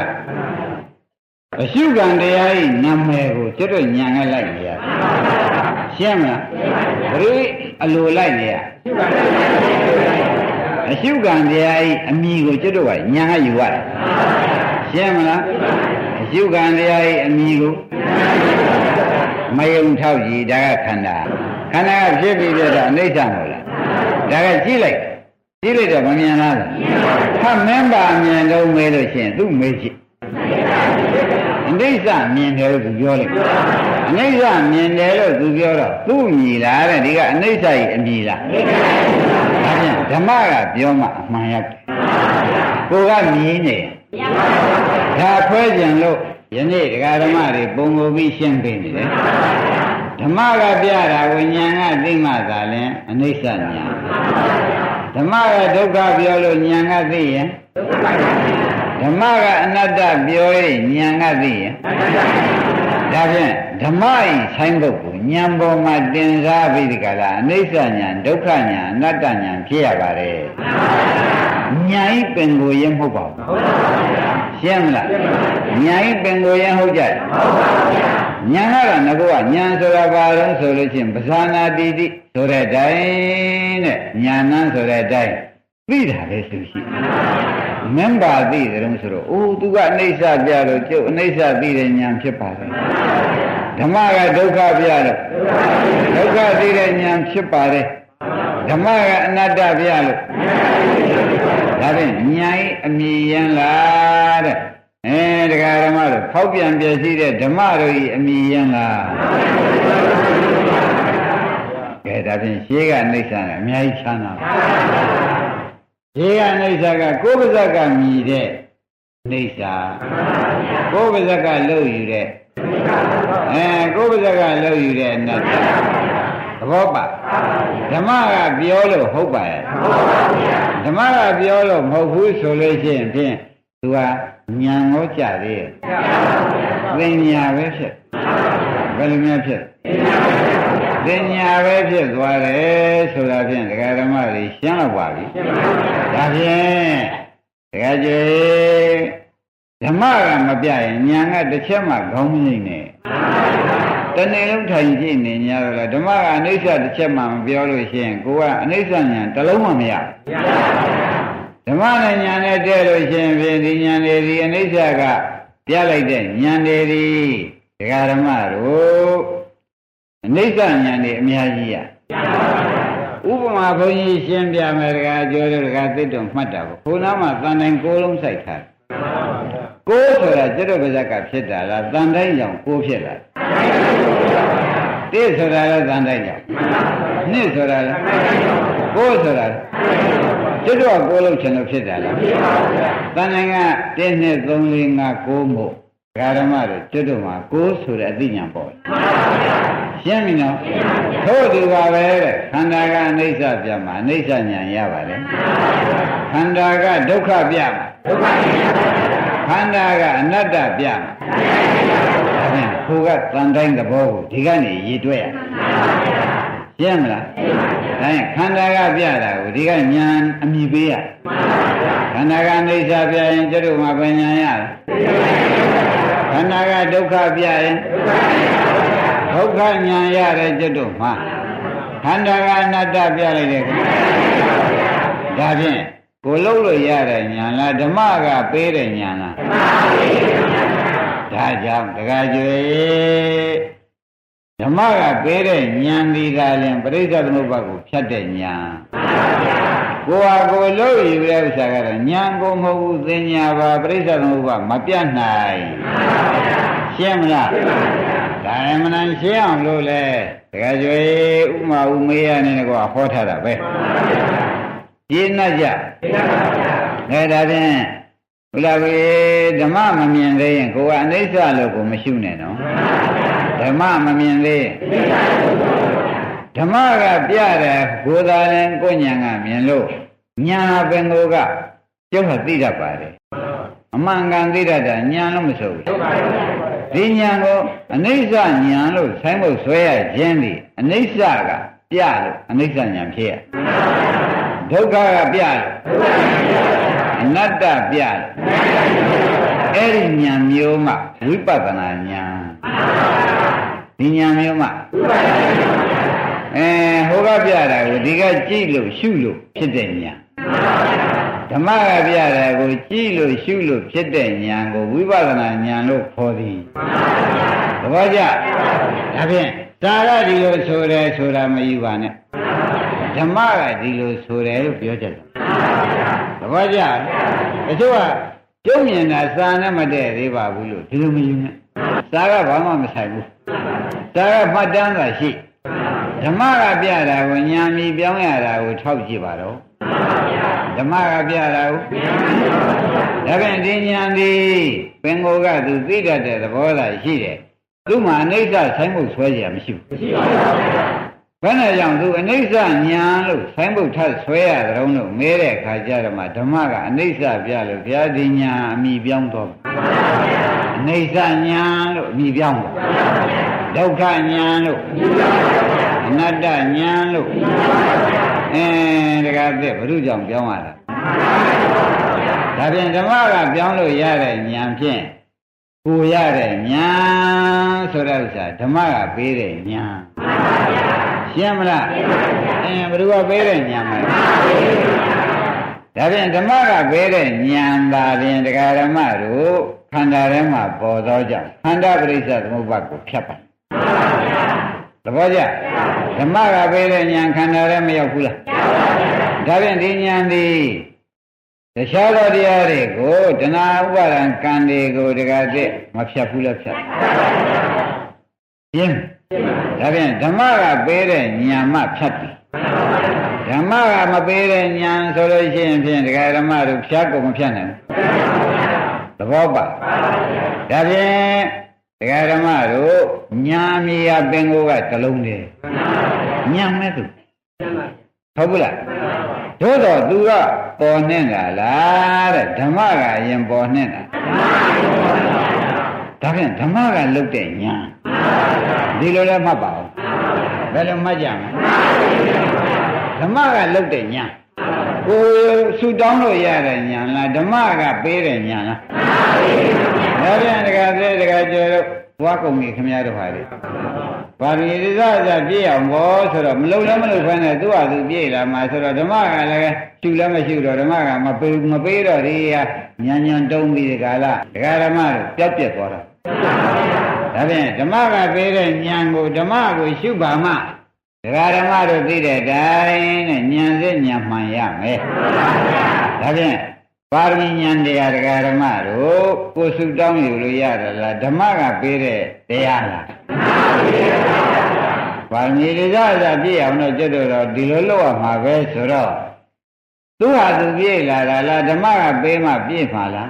အရှုခံတရားရဲ့နာမည်ကိုကျွတ်ဉာဏ်ကလိုက်နေရ ရှင်းမလားဘယ်လိုအလိုလိုက်နေရအရှုခံတရားဤအမိကိုကျွတ်တော့ညာကယူရတယ်ရှင်းမလားအရှုခံတရားဤအမိကိုမယုံထောက်ကြည့်ဒါကခန္ဓာခန္ဓာကဖြစ်ပြီးပြတော့အနိစ္စမဟုတ်လားဒါကကြည့်လိုက်တော့မမြင်လားဖတ်မင်းပါမြင်တော့မေးလို့ရှိရင်သူ့မေးကြည့်အနိစ္စမြင်တယ်လို့သူပြောလိုက်အနိစ္စမြင်တယ်လို့သူပြောတော့သူ့မြည်လားတဲ့ဒီကအနိစ္စကြီးအမြည်လားဒါဖြင့်ဓမ္မကပြောမှအမှန်ရတယ်ကိုကမြည်နေဒါခွဲကြံလို့ယနေ့ဒကာဓမ္မတွေပုံကိုပြီးရှင်းပေးနေတယ်ဓမ္မကပြတာကိုဉာဏ်ကသိမှသာလဲအနိစ္စဉာဏ်ဓမ္မကဒုက္ခပြောလို့ဉာဏ်ကသိရင်ဓမ္မကအနတ္တပြောရင်ဉာဏ်ကသိရင်ဒါဖြင့်ဓမ္မဤဆိုင်ဘုတ်ကိုဉာဏ်ပေါ်မှာတင်စားပြီးဒီကလာအနိစ္စဉာဏ်ဒုက္ခဉာဏ်အနတ္တဉာဏ်ဖြစ်ရပါတယ်ဉာဏ်ဤပင်ကိုရင်မဟုတ်ပါဘူးရှင်းမလားဉာဏ်ဤပင်ကိုရင်ဟုတ်ကြတယ်ဉာဏ်ကတော့ငါကဉာဏ်ဆိုတာဘာလို့ဆိုလို့ချင်းပဇာနာတိတိဆိုတဲ့အတိုင်းတဲ့ဉာဏ်နန်းဆိုတဲ့အတိုင်းသိတာလေသူရှိမင်းပါသိတယ်လို့ဆိုတော့အိုးသူကအနိစ္စပြလို့ကျုပ်အနိစ္စသိတဲ့ဉာဏ်ဖြစ်ပါတယ်ဓမ္မကဒုက္ခပြလို့ဒုက္ခသိတဲ့ဉာဏ်ဖြစ်ပါတယ်ဓမ္မကအနတ္တပြလို့ဒါဖြင့်ဉာဏ်ဤအမြင်ရန်လားတဲ့တရားဓမ္မတို့ဖောက်ပြန်ပြည့်စည်တဲ့ဓမ္မတို့ဤအမြင်ရန်လားကဲဒါဖြင့်ရှေးကအနိစ္စနဲ့အများကြီးချမ်းသာပါရှေးကအနိစ္စကကိုယ်ပါဇက်ကမြည်တဲ့အိဋ္ဌာကိုယ်ပါဇက်ကလှုပ်ယူတဲ့ကိုယ်ပါဇက်ကလှုပ်ယူတဲ့အနတ္တသဘောပါဓမ္မကပြောလို့ဟုတ်ပါရဲ့ဓမ္မကပြောလို့မဟုတ်ဘူးဆိုလို့ရှိရင်ဖြင့်သူကဉာဏ်ကိုကြသေးရဲ့သင်ညာပဲဖြစ်ဘယ်လိုများဖြစ်သင်ညာပဲဖြစ်သွားတယ်ဆိုတာဖြင့်ဒကာဓမ္မတွေရှင်းတော့ပါပြီဒါဖြင့်ဒကာကျေဓမ္မကမပြရင်ဉာဏ်ကတစ်ချက်မှခေါင်းမငိမ့်နဲ့တနေ့လုံးထိုင်ကြည့်နေ냐တော့လေဓမ္မကအနိစ္စတစ်ချက်မှမပြောလို့ရှိရင်ကိုကအနိစ္စဉာဏ်တစ်လုံးမှမရဓမ္မနဲ့ဉာဏ်နဲ့တည့်လို့ရှိရင်ဖြင့်ဒီဉာဏ်တွေဒီအနိစ္စကပြလိုက်တဲ့ဉာဏ်တွေဒီဒကာဓမ္မတို့အနိစ္စဉာဏ်တွေအများကြီးရဥပမာဘုန်းကြီးရှင်းပြမယ်ဒကာကျော်တို့ဒကာသိတုံမှတ်တာပေါ့ခုနကမှတန်တိုင်းကိုလုံးစိုက်ထားကိုးဆိုတာကျွတ်ပါဇက်ကဖြစ်တာလားတန်တိုင်းကြောင့်ကိုးဖြစ်လာတိဆိုတာလည်းတန်တိုင်းကြောင့်နှစ်ဆိုတာလည်းကိုးဆိုတာကျွတ်တော့ကိုးလုံးချင်လို့ဖြစ်တာလားတန်တိုင်းက1 2 3 4 5 9မို့ဓမ္မတို့ကျွတ်တော့မှာကိုးဆိုတဲ့အသိဉာဏ်ပေါ်ရှင်းပြီနော်ထို့သူပါပဲတဲ့ခန္ဓာကအနိစ္စပြမှာအနိစ္စဉာဏ်ရပါတယ်ခန္ဓာကဒုက္ခပြမှာဒုက္ခခန္ဓာကအနတ္တပြမှာဒါဖြင့်ကိုကတန်တိုင်းသဘောကိုဒီကနေရည်တွဲရရှင်းမလားဒါရင်ခန္ဓာကပြတာကိုဒီကဉာဏ်အမိပေးရခန္ဓာကအနိစ္စပြရင်ကျတို့မှာပဲဉာဏ်ရခန္ဓာကဒုက္ခပြရင်ဒုက္ခဉာဏ်ရတယ်ကျတို့မှာခန္ဓာကအနတ္တပြလိုက်တဲ့ဒါဖြင့်ကိုလုံးလို့ရတဲ့ဉာဏ်လားဓမ္မကပေးတဲ့ဉာဏ်လားဒါကြောင့်တခါကျွေဓမ္မကပေးတဲ့ဉာဏ်ဒီသာလျှင်ပရိစ္ဆေသမုပ္ပါကိုဖြတ်တဲ့ဉာဏ်ကိုဟာကိုလို့ယူတဲ့ဥစ္စာကတော့ဉာဏ်ကိုမဟုတ်ဘူးသင်ညာပါပရိစ္ဆေသမုပ္ပါမပြတ်နိုင်ရှင်းမလားဒါမနန်ရှင်းအောင်လို့လေတခါကျွေဥမာဥမေးရနေကွာဟောထားတာပဲရှင်းနှက်ကြဒါဖြင့်ဘုရားကြီးဓမ္မမမြင်သေးရင်ကိုကအနိစ္စလို့ကိုမရှုနဲ့နော်ဓမ္မမမြင်သေးဓမ္မကပြတယ်ကိုယ်သာလည်းကိုဉာဏ်ကမြင်လို့ဉာဏ်ပင်ကိုကကျုပ်ကသိတတ်ပါတယ်အမှန်ကန်သိတတ်တာဉာဏ်လို့မဆိုဘူးဒီဉာဏ်ကိုအနိစ္စဉာဏ်လို့ဆိုင်ဖို့ဆွဲရခြင်းဒီအနိစ္စကပြလို့အနိစ္စဉာဏ်ဖြစ်ရဒုက္ခကပြလို့အနတ္တပြလို့အဲ့ဒီဉာဏ်မျိုးမှဝိပဿနာဉာဏ် ဒီညာမျိုးမှဟိုကပြတာကိုဒီကကြည့်လို့ရှုလို့ဖြစ်တဲ့ညာဓမ္မကပြတာကိုကြည့်လို့ရှုလို့ဖြစ်တဲ့ညာကိုဝိပဿနာညာလို့ခေါ်သည်သဘောကျဒါဖြင့်သာရဒီလိုဆိုတယ်ဆိုတာမယူပါနဲ့ဓမ္မကဒီလိုဆိုတယ်လို့ပြောကြတယ်သဘောကျတချို့ကကျုံမြင်တာစာနဲ့မတည့်သေးပါဘူးလို့ဒီလိုမယူနဲ့စာကဘာမှမဆိုင်ဘူးစာကမှတ်တမ်းသာရှိဓမ္မကပြတာကိုညာမီပြောင်းရတာကိုထောက်ကြည့်ပါတော့ဓမ္မကပြတာကိုဒါပြန်ဒီညာဒီပင်ကိုကသူသိတတ်တဲ့သဘောသာရှိတယ်သူ့မှာအနိစ္စဆိုင်မှုဆွဲကြရမရှိဘူးမရှိပါဘူးဘယ်နဲ့ကြောင့်သူအနိစ္စညာလို့ဆိုင်မှုထပ်ဆွဲရတဲ့ုံလို့မဲတဲ့အခါကျတော့မှဓမ္မကအနိစ္စပြလို့ဘုရားဒီညာအမိပြောင်းတော့အနိစ္စညာလို့အမိပြောင်းတော့ဒုက္ခညာလို့အနတ္တညာလို့တကားတဲ့ဘုရုကြောင့်ပြောင်းရတာဒါဖြင့်ဓမ္မကပြောင်းလို့ရတဲ့ညာဖြင့်ကိုရတဲ့ညာဆိုတဲ့ဥစ္စာဓမ္မကပေးတဲ့ညာရှင်းမလားဘယ်သူကပေးတဲ့ညာမလဲဒါဖြင့်ဓမ္မကပေးတဲ့ညာသာဖြင့်တရားဓမ္မတို့ခန္ဓာထဲမှာပေါ်သောကြောင့်ခန္ဓာပရိစ္ဆေသမုပ္ပါဒ်ကိုဖြတ်ပါသဘောကျဓမ္မကပေးတဲ့ညာခန္ဓာထဲမရောက်ဘူးလားဒါဖြင့်ဒီညာသည်တခြားသောတရားတွေကိုတဏှာဥပါဒံကံတွေကိုတကားတဲ့မဖြတ်ဘူးလားဖြတ်ရှင်းဒါဖြင့်ဓမ္မကပေးတဲ့ညာမှဖြတ်တယ်ဓမ္မကမပေးတဲ့ညာဆိုလို့ရှိရင်ဖြင့်ဒကာဓမ္မတို့ဖြတ်ကုန်မဖြတ်နိုင်ဘူးသဘောပါဒါဖြင့်ဒကာဓမ္မတို့ညာမီယာပင်ကိုကတလုံးတည်းညာမဲ့သူဟုတ်ဘူးလားသို့တော့သူကပေါ်နေတာလားတဲ့ဓမ္မကအရင်ပေါ်နေတာဒါဖြင့်ဓမ္မကလုတ်တဲ့ညာဒီလိုလည်းမှတ်ပါဦးဘယ်လိုမှတ်ကြမလဲဓမ္မကလုတ်တဲ့ညာကိုဆူတောင်းလို့ရတဲ့ညာလားဓမ္မကပေးတဲ့ညာလားဒါဖြင့်တခါသေးတခါကျော်တော့ဘွားကုန်ပြီခင်ဗျားတို့ဟာလေဘာလို့ဒီစားစားပြည့်အောင်ဘောဆိုတော့မလုံလည်းမလုံခွန်းနဲ့သူ့ဟာသူပြည့်လာမှာဆိုတော့ဓမ္မကလည်းရှုလည်းမရှုတော့ဓမ္မကမပေးတော့ဒီဟာညံညံတုံးပြီးဒီကလာဒကာဓမ္မတို့ပျောက်ပြက်သွားတာဒါဖြင့်ဓမ္မကပေးတဲ့ဉာဏ်ကိုဓမ္မကိုရှုပါမှဒကာဓမ္မတို့သိတဲ့တိုင်းနဲ့ဉာဏ်စစ်ဉာဏ်မှန်ရမယ်ဒါဖြင့်ပါရမီဉာဏ်တရားဒကာဓမ္မတို့ကိုစုတောင်းယူလို့ရတယ်လားဓမ္မကပေးတဲ့တရားလားပါရမီလေးစားစားပြည့်အောင်တော့ကျွတ်တော့ဒီလိုလုပ်ရမှာပဲဆိုတော့သူဟာသူပြည့်လာတာလားဓမ္မကပေးမှပြည့်မှာလား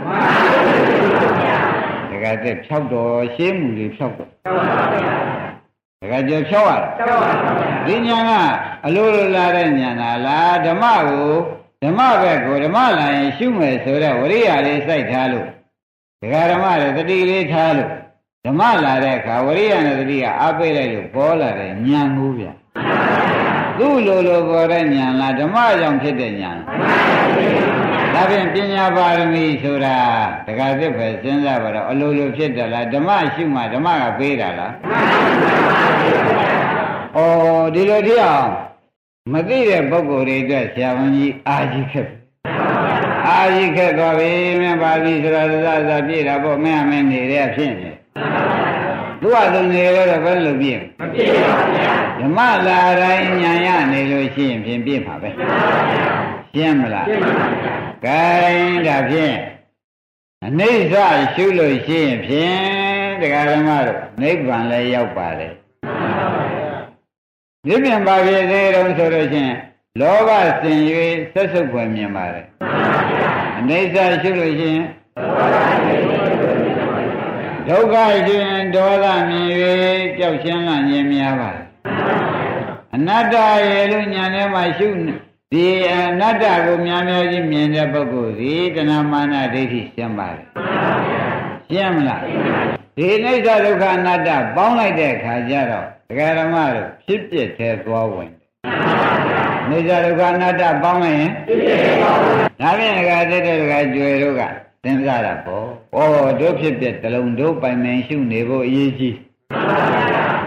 တကယ်တည်းဖြောက်တော်ရှင်းမှုတွေဖြောက်တော့တကယ်ကြဖြောက်ရဒီညာကအလိုလိုလာတဲ့ညာလားဓမ္မကိုဓမ္မဘက်ကိုဓမ္မလာရင်ရှုမယ်ဆိုတော့ဝရိယလေးစိုက်ထားလို့ဒကာဓမ္မတွေတတိလေးထားလို့ဓမ္မလာတဲ့အခါဝရိယနဲ့တတိကအားပေးလိုက်လို့ပေါ်လာတဲ့ဉာဏ်ကိုဗျသူ့လိုလိုပေါ်တဲ့ဉာဏ်လားဓမ္မကြောင့်ဖြစ်တဲ့ဉာဏ်ဒါဖြင့်ပညာပါရမီဆိုတာတခါသစ်ပဲစဉ်းစားပါတော့အလိုလိုဖြစ်တယ်လားဓမ္မရှိမှဓမ္မကပေးတာလားဩဒီလိုတည်းအောင်မသိတဲ့ပုဂ္ဂိုလ်တွေအတွက်ဆရာဝန်ကြီးအာကြီးခက်အာကြီးခက်သွားပြီမင်းပါပြီဆိုတာသာပြည့်တာပေါ့မင်းအမင်းနေတဲ့ဖြစ်နေသူကသူနေလို့တော့ဘယ်လိုပြည့်မပြည့်ပါဘူးဓမ္မလာတိုင်းဉာဏ်ရနေလို့ရှိရင်ဖြင့်ပြည့်မှာပဲရှင်းမလားရှင်းပါပါဂိုင်းဒါဖြင့်အနိစ္စရှုလို့ရှိရင်ဖြင့်တရားဓမ္မတို့နိဗ္ဗာန်လည်းရောက်ပါတယ်နိဗ္ဗာန်ပါဖြစ်သေးတုံးဆိုလို့ရှိရင်လောဘစင်၍ဆက်စုပ်ဖွယ်မြင်ပါတယ်အနိစ္စရှုလို့ရှိရင်ဒုက္ခရှင်ဒေါသမြင်၍ကြောက်ရှင်းလန့်ခြင်းများပါတယ်အနတ္တရဲ့လို့ညာထဲမှာရှုဒီအနတ္တကိုများများကြီးမြင်တဲ့ပုဂ္ဂိုလ်ဒီတဏမာနဒိဋ္ဌိရှင်းပါတယ်ရှင်းမလားဒီအိဋ္ဌဒုက္ခအနတ္တပေါင်းလိုက်တဲ့အခါကျတော့ဒကာဓမ္မတို့ဖြစ်ပြတဲ့သွားဝင်အိဋ္ဌဒုက္ခအနတ္တပေါင်းလိုက်ရင်ဖြစ်ပြပါဘူးဒါဖြင့်ဒကာသက်တဲ့ဒကာကျွယ်တို့ကသင်္စားတာပေါ့ဩတို့ဖြစ်ပြတလုံးတို့ပိုင်နိုင်ရှုနေဖို့အရေးကြီး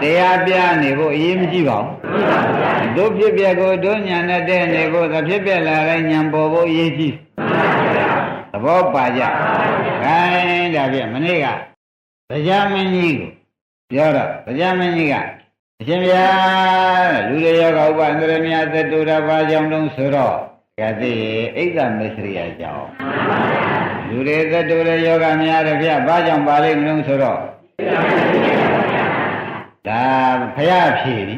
ဒ တရားပြနေဖို့အရေးမကြီးပါဘူးတို့ဖြစ်ပြကိုတို့ညာနဲ့တဲ့နေဖို့သဖြစ်ပြလာတဲ့ညာပေါ်ဖို့အရေးကြီးသဘောပါကြခိုင်းဒါဖြင့်မနေ့ကတရားမင်းကြီးကိုပြောတော့တရားမင်းကြီးကအရှင်ဗျာလူတွေယောဂဥပ္ပန္တရမြတ်သက်တူတာဘာကြောင့်တုံးဆိုတော့ကတိအိဋ္ဌမစ္စရိယကြောင့်လူတွေသက်တူတဲ့ယောဂများတဲ့ဗျာဘာကြောင့်ပါလိမ့်မလို့ဆိုတော့ဒါဘုရားဖြေပြီ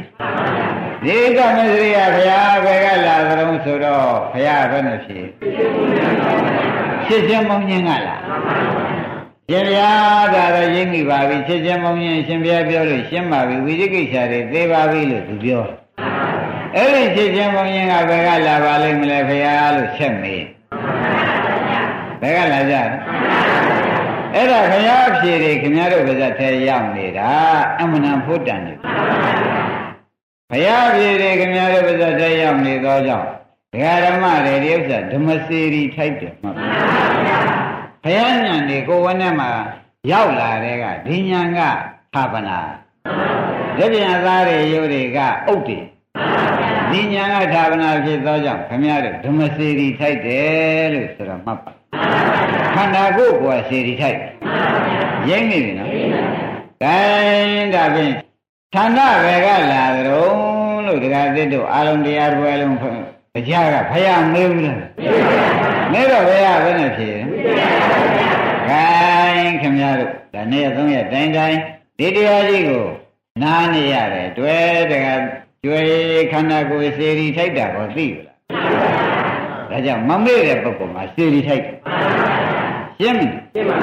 ဒီကမစ္စရိယဘုရားဘယ်ကလာသလုံးဆိုတော့ဘုရားဘယ်နဲ့ဖြေရှင်းရှင်းမုံချင်းကလားရှင်ဗျာဒါတော့ရင်းမိပါပြီရှင်းရှင်းမုံချင်းရှင်ဗျာပြောလို့ရှင်းပါပြီဝိသိကိစ္စတွေသိပါပြီလို့သူပြောအဲ့ဒီရှင်းရှင်းမုံချင်းကဘယ်ကလာပါလိမ့်မလဲဘုရားလို့ချက်မေးဘယ်ကလာကြအဲ့ဒါဘုရားဖြေတယ်ခင်ဗျားတို့ပါဇက်ထဲရောက်နေတာအမှန်တန်ဖို့တန်တယ်ဘုရားဖြေတယ်ခင်ဗျားတို့ပါဇက်ထဲရောက်နေသောကြောင့်ဒကာဓမ္မတွေဒီဥစ္စာဓမ္မစေရီထိုက်တယ်မှတ်ပါဘုရားညာနေကိုယ်ဝန်းထဲမှာရောက်လာတဲ့ကဒီညာကသာပနာတပြန်သားတွေယုတ်တွေကဥဒ္ဒေဒီညာကသာပနာဖြစ်သောကြောင့်ခင်ဗျားတို့ဓမ္မစေရီထိုက်တယ်လို့ဆိုတော့မှတ်ပါခန္ဓာကိုယ်ကစေရီထိုက်ရင်းနေပြီနော်ဂိုင်းဒါဖြင့်ဌာနဘယ်ကလာကြုံလို့ဒကာသစ်တို့အာလုံးတရားတွေအလုံးတရားကဘုရားမေးဘူးလားမေးတော့ဘုရားဘယ်နဲ့ဖြေလဲဂိုင်းခင်ဗျားတို့ဒါနေ့3ရက်တိုင်းဒီတရားကြီးကိုနားနေရတယ်တွေ့တကကျွေးခန္ဓာကိုယ်စေရီထိုက်တာကိုသိဘူးလားဒါကြောင့်မမေ့တဲ့ပုဂ္ဂိုလ်မှာစေရီထိုက်ရှင်းပြီရှင်းပါ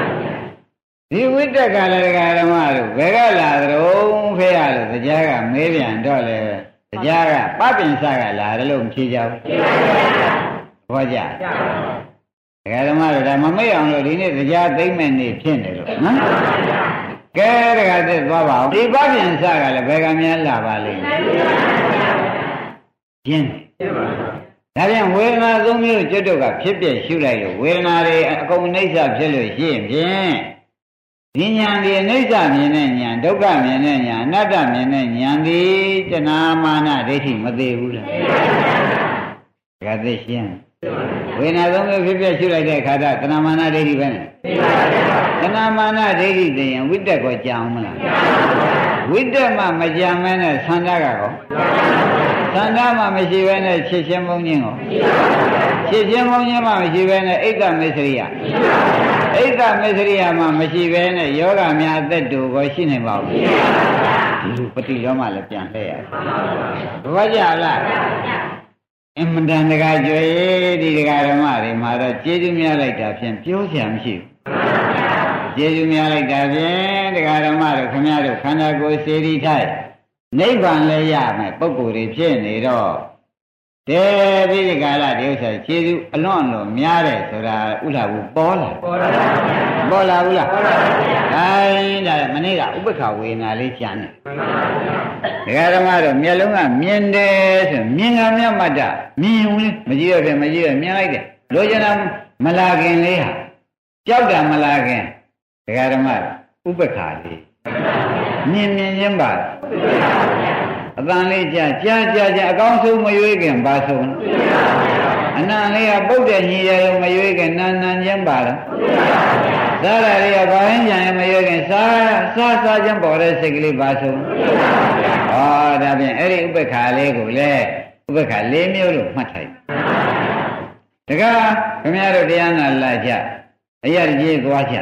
ဒီဝိတ္တကလည်းဒကာဓမ္မတို့ဘယ်ကလာကြုံဖေးရလို့တရားကမေးပြန်တော့လေတရားကပပင်စကလာတယ်လို့မဖြေကြဘူးဖြေပါဘူးဘောကြဒကာဓမ္မတို့ဒါမမေ့အောင်လို့ဒီနေ့တရားသိမ့်မဲ့နေဖြစ်နေလို့နော်ကဲဒကာသက်သွားပါအောင်ဒီပပင်စကလည်းဘယ်ကများလာပါလိမ့်ရှင်းဒါပြန်ဝေဒနာသုံးမျိုးကျွတ်တော့ကဖြစ်ပြရှုလိုက်လို့ဝေဒနာတွေအကုန်အိဋ္ဌဖြစ်လို့ရှိရင်ဖြင့်ဒီဉာဏ်ဒီအိဋ္ဌမြင်တဲ့ဉာဏ်ဒုက္ခမြင်တဲ့ဉာဏ်အနတ္တမြင်တဲ့ဉာဏ်ဒီတဏှာမာနဒိဋ္ဌိမသေးဘူးလားဒါသိရှင်းဝေဒနာသုံးမျိုးဖြစ်ပြရှုလိုက်တဲ့အခါတဏှာမာနဒိဋ္ဌိပဲနဲ့သိပါပါဘုရားတဏှာမာနဒိဋ္ဌိသိရင်ဝိတ္တကိုကြောင်မလားဝိတ္တမှမကြံမဲနဲ့သံဃာကောသံဃာမှမရှိဘဲနဲ့ချစ်ချင်းမုန်းခြင်းကိုချစ်ချင်းမုန်းခြင်းမှမရှိဘဲနဲ့အိဋ္ဌမစ္စရိယအိဋ္ဌမစ္စရိယမှမရှိဘဲနဲ့ယောဂများအသက်တူကိုရှိနေပါဘူးဒီလိုပฏิလောမလည်းပြန်လှည့်ရတယ်ဘာကြလားအမှန်တန်တကားကြွေဒီဒကာဓမ္မတွေမှာတော့ကျေးဇူးများလိုက်တာဖြင့်ပြောစရာမရှိဘူးကျေးဇူးများလိုက်တာဖြင့်ဒကာဓမ္မတို့ခင်ဗျားတို့ခန္ဓာကိုယ်စေရီထိုက်နိဗ္ဗာန်လည်းရမယ်ပုဂ္ဂိုလ်တွေဖြစ်နေတော့ဒီကာလဒီဥစ္စာကျေးဇူးအလွန်များတယ်ဆိုတာဥလာဘူးပေါ်လာဘူးလားပေါ်လာဘူးလားတိုင်းဒါမနေ့ကဥပ္ပခဝေဒနာလေးကြံတယ်ဒကာဓမ္မတို့မျက်လုံးကမြင်တယ်ဆိုမြင်ကမြတ်မှတ်တာမြင်ုံလေးမကြည့်ရပြန်မကြည့်ရမြင်လိုက်တယ်လိုချင်တာမလာခင်လေးဟာကြောက်တာမလာခင်ဒကာဓမ္မဥပ္ပခလေးမြင်ချင်းပါအတန်လေးကြာအကောင်းဆုံးမရွေးခင်ပါဆုံးအနံလေးကပုတ်တဲ့ညီရရုံမရွေးခင်နန်းချင်းပါလားစားရလေးကဘာရင်ကြံမရွေးခင်စားချင်းပေါ်တဲ့စိတ်ကလေးပါဆုံးဟောဒါဖြင့်အဲ့ဒီဥပ္ပခါလေးကိုလေဥပ္ပခါ၄မျိုးလို့မှတ်ထားတကားခင်ဗျားတို့တရားနာလာကြအရာကြီးသွားကြ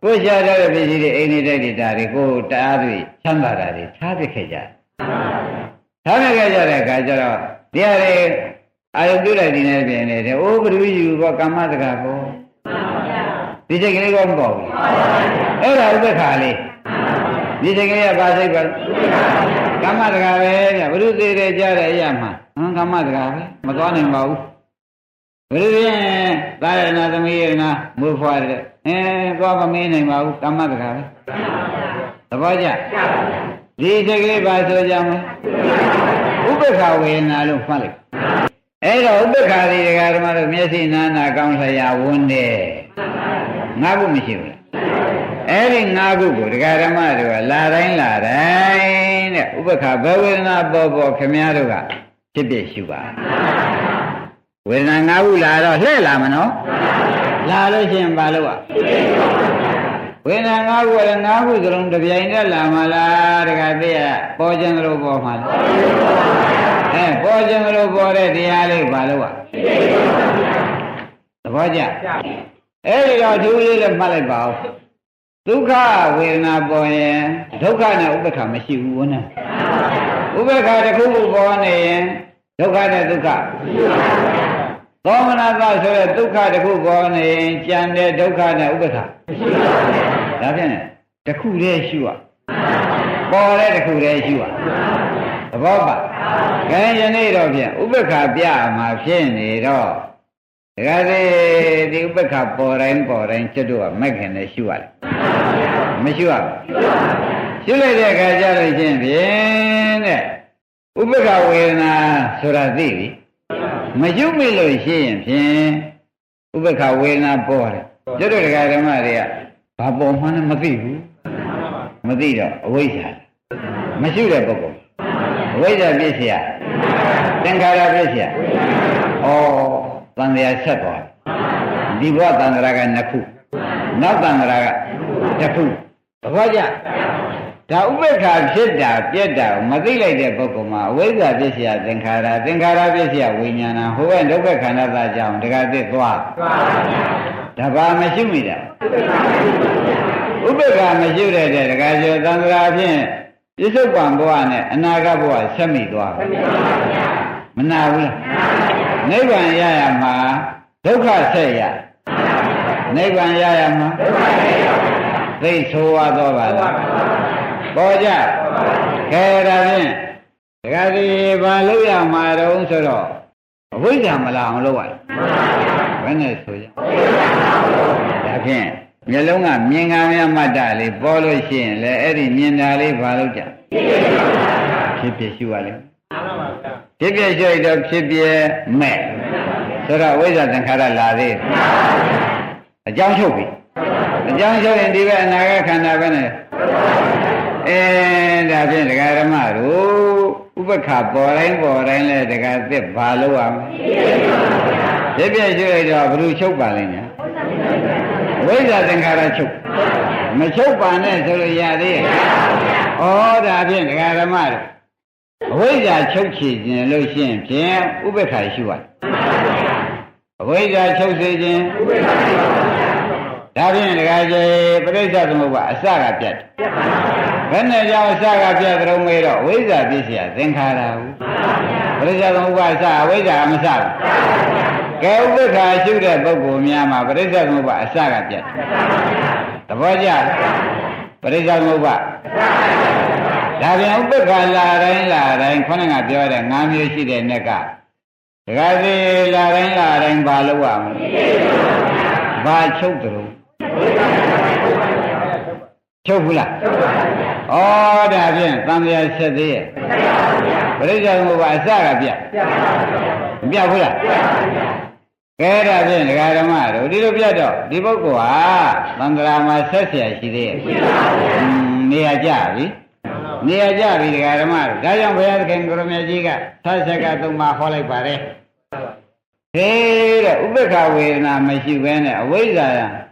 ကိုရှားတဲ့ပစ္စည်းတွေအိမ်နေတဲ့ဒေတာတွေကိုတအားတွေချမ်းသာတာတွေထားပြခဲ့ကြထားပြခဲ့ကြတဲ့အခါကျတော့တရားတွေအာယုပြုလိုက်တဲ့ပြင်နေတယ်အိုးဘ누구ယူဘောကမ္မတကာကိုဒီစိတ်ကလေးကောမပေါ့ဘူးအဲ့ဒါဥပ္ပခါလေးဒီစိတ်ကလေးကဘာစိတ်ပဲကမ္မတကာပဲဗျဘ누구သေးတယ်ကြားတဲ့အရာမှာကမ္မတကာပဲမသွားနိုင်ပါဘူးဘယ်လိုလဲသာရဏသမီးရဏမူဖွာတဲ့သွားမမင်းနိုင်ပါဘူးကမ္မတကာပဲသဘောကျဒီစိတ်ကလေးပါဆိုကြမယ်ဥပ္ပခဝေဒနာလို့မှတ်လိုက်အဲ့တော့ဥပ္ပခါဒီဒကာဓမ္မတို့မျက်စိနာနာကောင်းလျာဝန်းတယ်ငါ့ဘုမရှိဘူးလား အဲ့ဒီ၅ခုကိုတရားဓမ္မတွေကလာတိုင်းတဲ့ဥပ္ပခါဘဝေဒနာပေါ်ခင်ဗျားတို့ကဖြစ်ဖြစ်ရှုပါဝေဒနာ၅ခုလာတော့လှဲ့လာမနော်လာလို့ရှိရင်ဘာလို့อ่ะဝေဒနာ၅ခုလည်း၅ခုစလုံးတစ်ပြိုင်တည်းလာမလားတခါတည်းပေါ်ခြင်းလို့ပေါ်မှာလားပေါ်ခြင်းလို့ပေါ်တဲ့တရားလေးဘာလို့อ่ะသဘောကျအဲ့ဒီတော့သူလေးလည်းမှတ်လိုက်ပါဦးဒုက္ခဝေဒနာပေါ်ရင်ဒုက္ခနဲ့ဥပ္ပခါမရှိဘူးဝန်းနဲ့ဥပ္ပခါတစ်ခုခုပေါ်နေရင်ဒုက္ခနဲ့ဒုက္ခသောမနတဆိုတဲ့ဒုက္ခတစ်ခုပေါ်နေရင်ကြံတဲ့ဒုက္ခနဲ့ဥပ္ပခါဒါဖြင့်တစ်ခုတည်းရှုရပေါ်တဲ့တစ်ခုတည်းရှုရသဘောပါခဲယနေ့တော့ဖြင့်ဥပ္ပခါပြမှာဖြစ်နေတော့ဒါကြတဲ့ဒီဥပ္ပခါပေါ်တိုင်းကျွတ်တို့ကမက်ခင်နဲ့ရှုရတယ်မရှုရဘူးရှုလိုက်တဲ့အခါကျလို့ချင်းဖြင့်တဲ့ဥပ္ပခါဝေဒနာဆိုတာသိပြီမရှုမိလို့ရှိရင်ဖြင့်ဥပ္ပခါဝေဒနာပေါ်တယ်ကျွတ်တို့တရားဓမ္မတွေကဘာပေါ်မှန်းမသိဘူးမသိတော့အဝိဇ္ဇာမရှုတဲ့ပုဂ္ဂိုလ်အဝိဇ္ဇာပြည့်เสียသင်္ခါရပြည့်เสียဩတန်ត្រာဆက်သွားဒီဘဝတန်ត្រာက2ခုနောက်တန်ត្រာက1ခုသဘောကျဒါဥပ္ပခါဖြစ်တာပြက်တာမသိလိုက်တဲ့ပုဂ္ဂိုလ်မှာအဝိဇ္ဇာပြည့်เสียသင်္ခါရပြည့်เสียဝိညာဏဟိုဘက်ဒုက္ခခန္ဓာသားကြောင့်တခါသိသွားဒါဘာမရှိမိတာဥပ္ပခါမရှိတဲ့တခါကျော်တန်ត្រာဖြင့်ပြစ္ဆုတ်ပံဘဝနဲ့အနာဂတ်ဘဝဆက်မိသွားမနာဘူးလားနိဗ္ဗာန်ရရမှာဒုက္ခဆက်ရနိဗ္ဗာန်ရရမှာသိဆိုရတော့ပါလားပေါ်ကြခဲဒါဖြင့်တခါဒီဘာလို့ရမှာတုံးဆိုတော့အဝိဇ္ဇာမလာအောင်လုပ်ရတယ်ဘယ်နဲ့ဆိုကြဒါဖြင့်မျက်လုံးကမြင်ကများမှတ်တာလေးပေါ်လို့ရှိရင်လည်းအဲ့ဒီမြင်တာလေးဘာလို့ကြဖြစ်ဖြစ်ရှုရလိမ့်ဖြစ်ဖြစ်ရှုရတော့ဖြစ်ပြမဲ့ဆိုတော့ဝိဇ္ဇာသင်္ခါရလာသေးအကြောင်းချုပ်ပြီအကြောင်းချုပ်ရင်ဒီဘက်အနာဂတ်ခန္ဓာပဲနဲ့ဒါဖြင့်ဒကာဓမ္မတို့ဥပ္ပခါပေါ်တိုင်းလဲဒကာသစ်ဘာလို့ရမလဲဖြစ်ဖြစ်ရှုရတော့ဘယ်လိုချုပ်ပါလိမ့်ညာဝိဇ္ဇာသင်္ခါရချုပ်မချုပ်ပါနဲ့ဆိုလို့ရသေးရဲ့ဩဒါဖြင့်ဒကာဓမ္မတို့အဝိဇ္ဇာချုပ်ချခြင်းလို့ရှိရင်ဖြင့်ဥပ္ပခါရှုရတယ်အဝိဇ္ဇာချုပ်စေခြင်းဒါဖြင့်ဒကာကျေပရိစ္ဆေသမုပ္ပါအစကပြတ်ဘယ်နဲ့ကြောင့်အစကပြတ်တုံးမေးတော့ဝိဇ္ဇာပြည့်เสียသင်္ခါရဟုပရိစ္ဆေသမုပ္ပါအစအဝိဇ္ဇာမစဘူးကဲဥပ္ပခါရှုတဲ့ပုဂ္ဂိုလ်များမှာပရိစ္ဆေသမုပ္ပါအစကပြတ်သဘောကျပရိစ္ဆေသမုပ္ပါဒါပြန်ဥပ္ပခါလာတိုင်းခေါင်းကပြောတဲ့၅မျိုးရှိတဲ့နဲ့ကဒကာစီလာတိုင်းဘာလို့ရမလဲဘာချုပ်တယ်လို့ချုပ်ဘူးလားဩဒါဖြင့်သံဃာဆက်သေးရဲ့ပရိစ္ဆေသမုပ္ပါအစကပြတ်မပြတ်ဘူးလားကဲဒါဖြင့်ဒကာဓမ္မတို့ဒီလိုပြတ်တော့ဒီပုဂ္ဂိုလ်ဟာသံဃာမှာဆက်เสียရှိသေးရဲ့နေရာကြပြီနေရာကြပြီဒကာဓမ္မတို့ဒါကြောင့်ဘုရားသခင်ကိုရမကြီးကသတ်ဆက်ကသုံးပါဟောလိုက်ပါတယ်ဟေးတဲ့ဥပ္ပခါဝေဒနာမရှိဘဲနဲ့အဝိဇ္ဇာ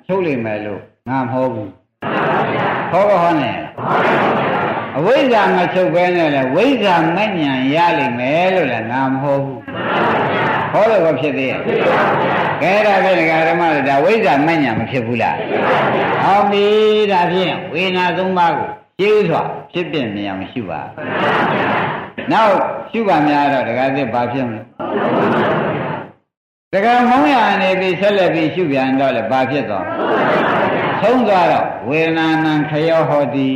ချုပ်လိမ့်မယ်လို့ငါမဟုတ်ဘူးဟောနဲ့အဝိဇ္ဇာမချုပ်ဘဲနဲ့လေဝိဇ္ဇာမဉ္ဇဉ်ရလိမ့်မယ်လို့လည်းငါမဟုတ်ဘူးဟောလို့ဖြစ်သေးရဲ့ကဲဒါဖြင့်ဒကာဓမ္မတို့ဒါဝိဇ္ဇာမဉ္ဇဉ်မဖြစ်ဘူးလားဟောပြီဒါဖြင့်ဝေဒနာသုံးပါးကိုရှင်းစွာဖြစ်ပြနေအောင်ရှုပါနောက်ရှုပါများတော့ဒကာသစ်ဘာဖြစ်မလဲဒကာမောင်းရနေပြီးဆက်လက်ပြီးရှုပြန်တော့လေဘာဖြစ်သွားဆုံးသွားတော့ဝေဒနာနံခယောဟောတိ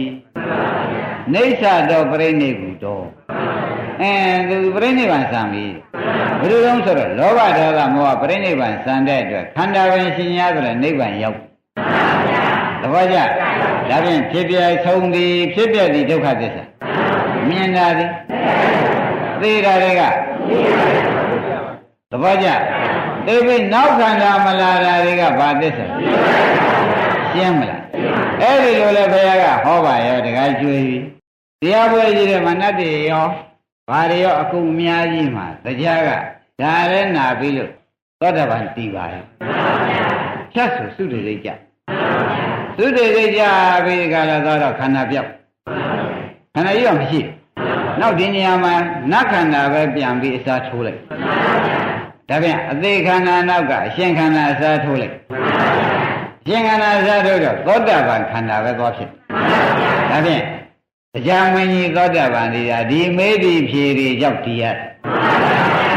နေသတော့ပြိဋိဘူတောသူပြိဋိဘံစံပြီဘယ်လိုလဲဆိုတော့လောဘဒေါသမောဟပြိဋိဘံစံတဲ့အတွက်ခန္ဓာပင်ရှင်ရဆိုတဲ့နိဗ္ဗာန်ရောက်သဘောကျဒါဖြင့်ဖြစ်ပြဆုံးသည်ဖြစ်ပြသည်ဒုက္ခသစ္စာမြင်တာသည်သိတာတွေကသဘောကျသိပြီနောက်ခန္ဓာမလာတာတွေကဘာသစ္စာရှင်းမလား အဲ့ဒီလိုလဲဘုရားကဟောပါရောတခါကျွေးပြီတရားပွဲကြီးတဲ့မှာနတ်တွေရောဘာတွေရောအကုန်အများကြီးမှာတရားကဒါလည်းနာပြီလို့သောတာပန်တည်ပါရဲ့ဖြတ်ဆိုသုတေရိတ်ကြသုတေရိတ်ကြပြီးကြလာတော့ခန္ဓာပြောက်ခန္ဓာကြီးတော့မရှိနောက်ဒီနေရာမှာနတ်ခန္ဓာပဲပြန်ပြီးအစားထိုးလိုက်ဒါပြန်အသေးခန္ဓာနောက်ကအရှင်ခန္ဓာအစားထိုးလိုက်ရှင်ခန္ဓာအစားထိုးတော့သောတာပန်ခန္ဓာပဲသွားဖြစ်ဒါပြန်တရားမင်းကြီးသောတာပန်တွေကဒီမေးဒီဖြေတွေကြောင့်တည်ရတယ်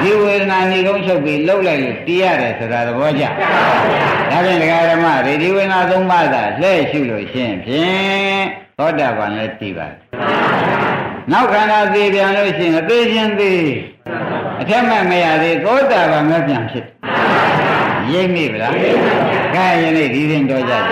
ဒီဝေဒနာနေကုန်းချုပ်ပြီးလှုပ်လိုက်လို့တည်ရတယ်ဆိုတာသဘောကျဒါပြန်ဒကာဓမ္မတွေဒီဝေဒနာသုံးပါးသာလှည့်ရှုလို့ရှင်းဖြင့်သောတာပန်လည်းတည်ပါတယ်နောက်ခန္ဓာသေးပြန်လို့ရှိရင်အသေးချင်းသေးအထက်မှမရသေးသောတာပန်မပြန်ဖြစ်ရိပ်မိဗလားခါရင်လေးဒီရင်တော်ကြတယ်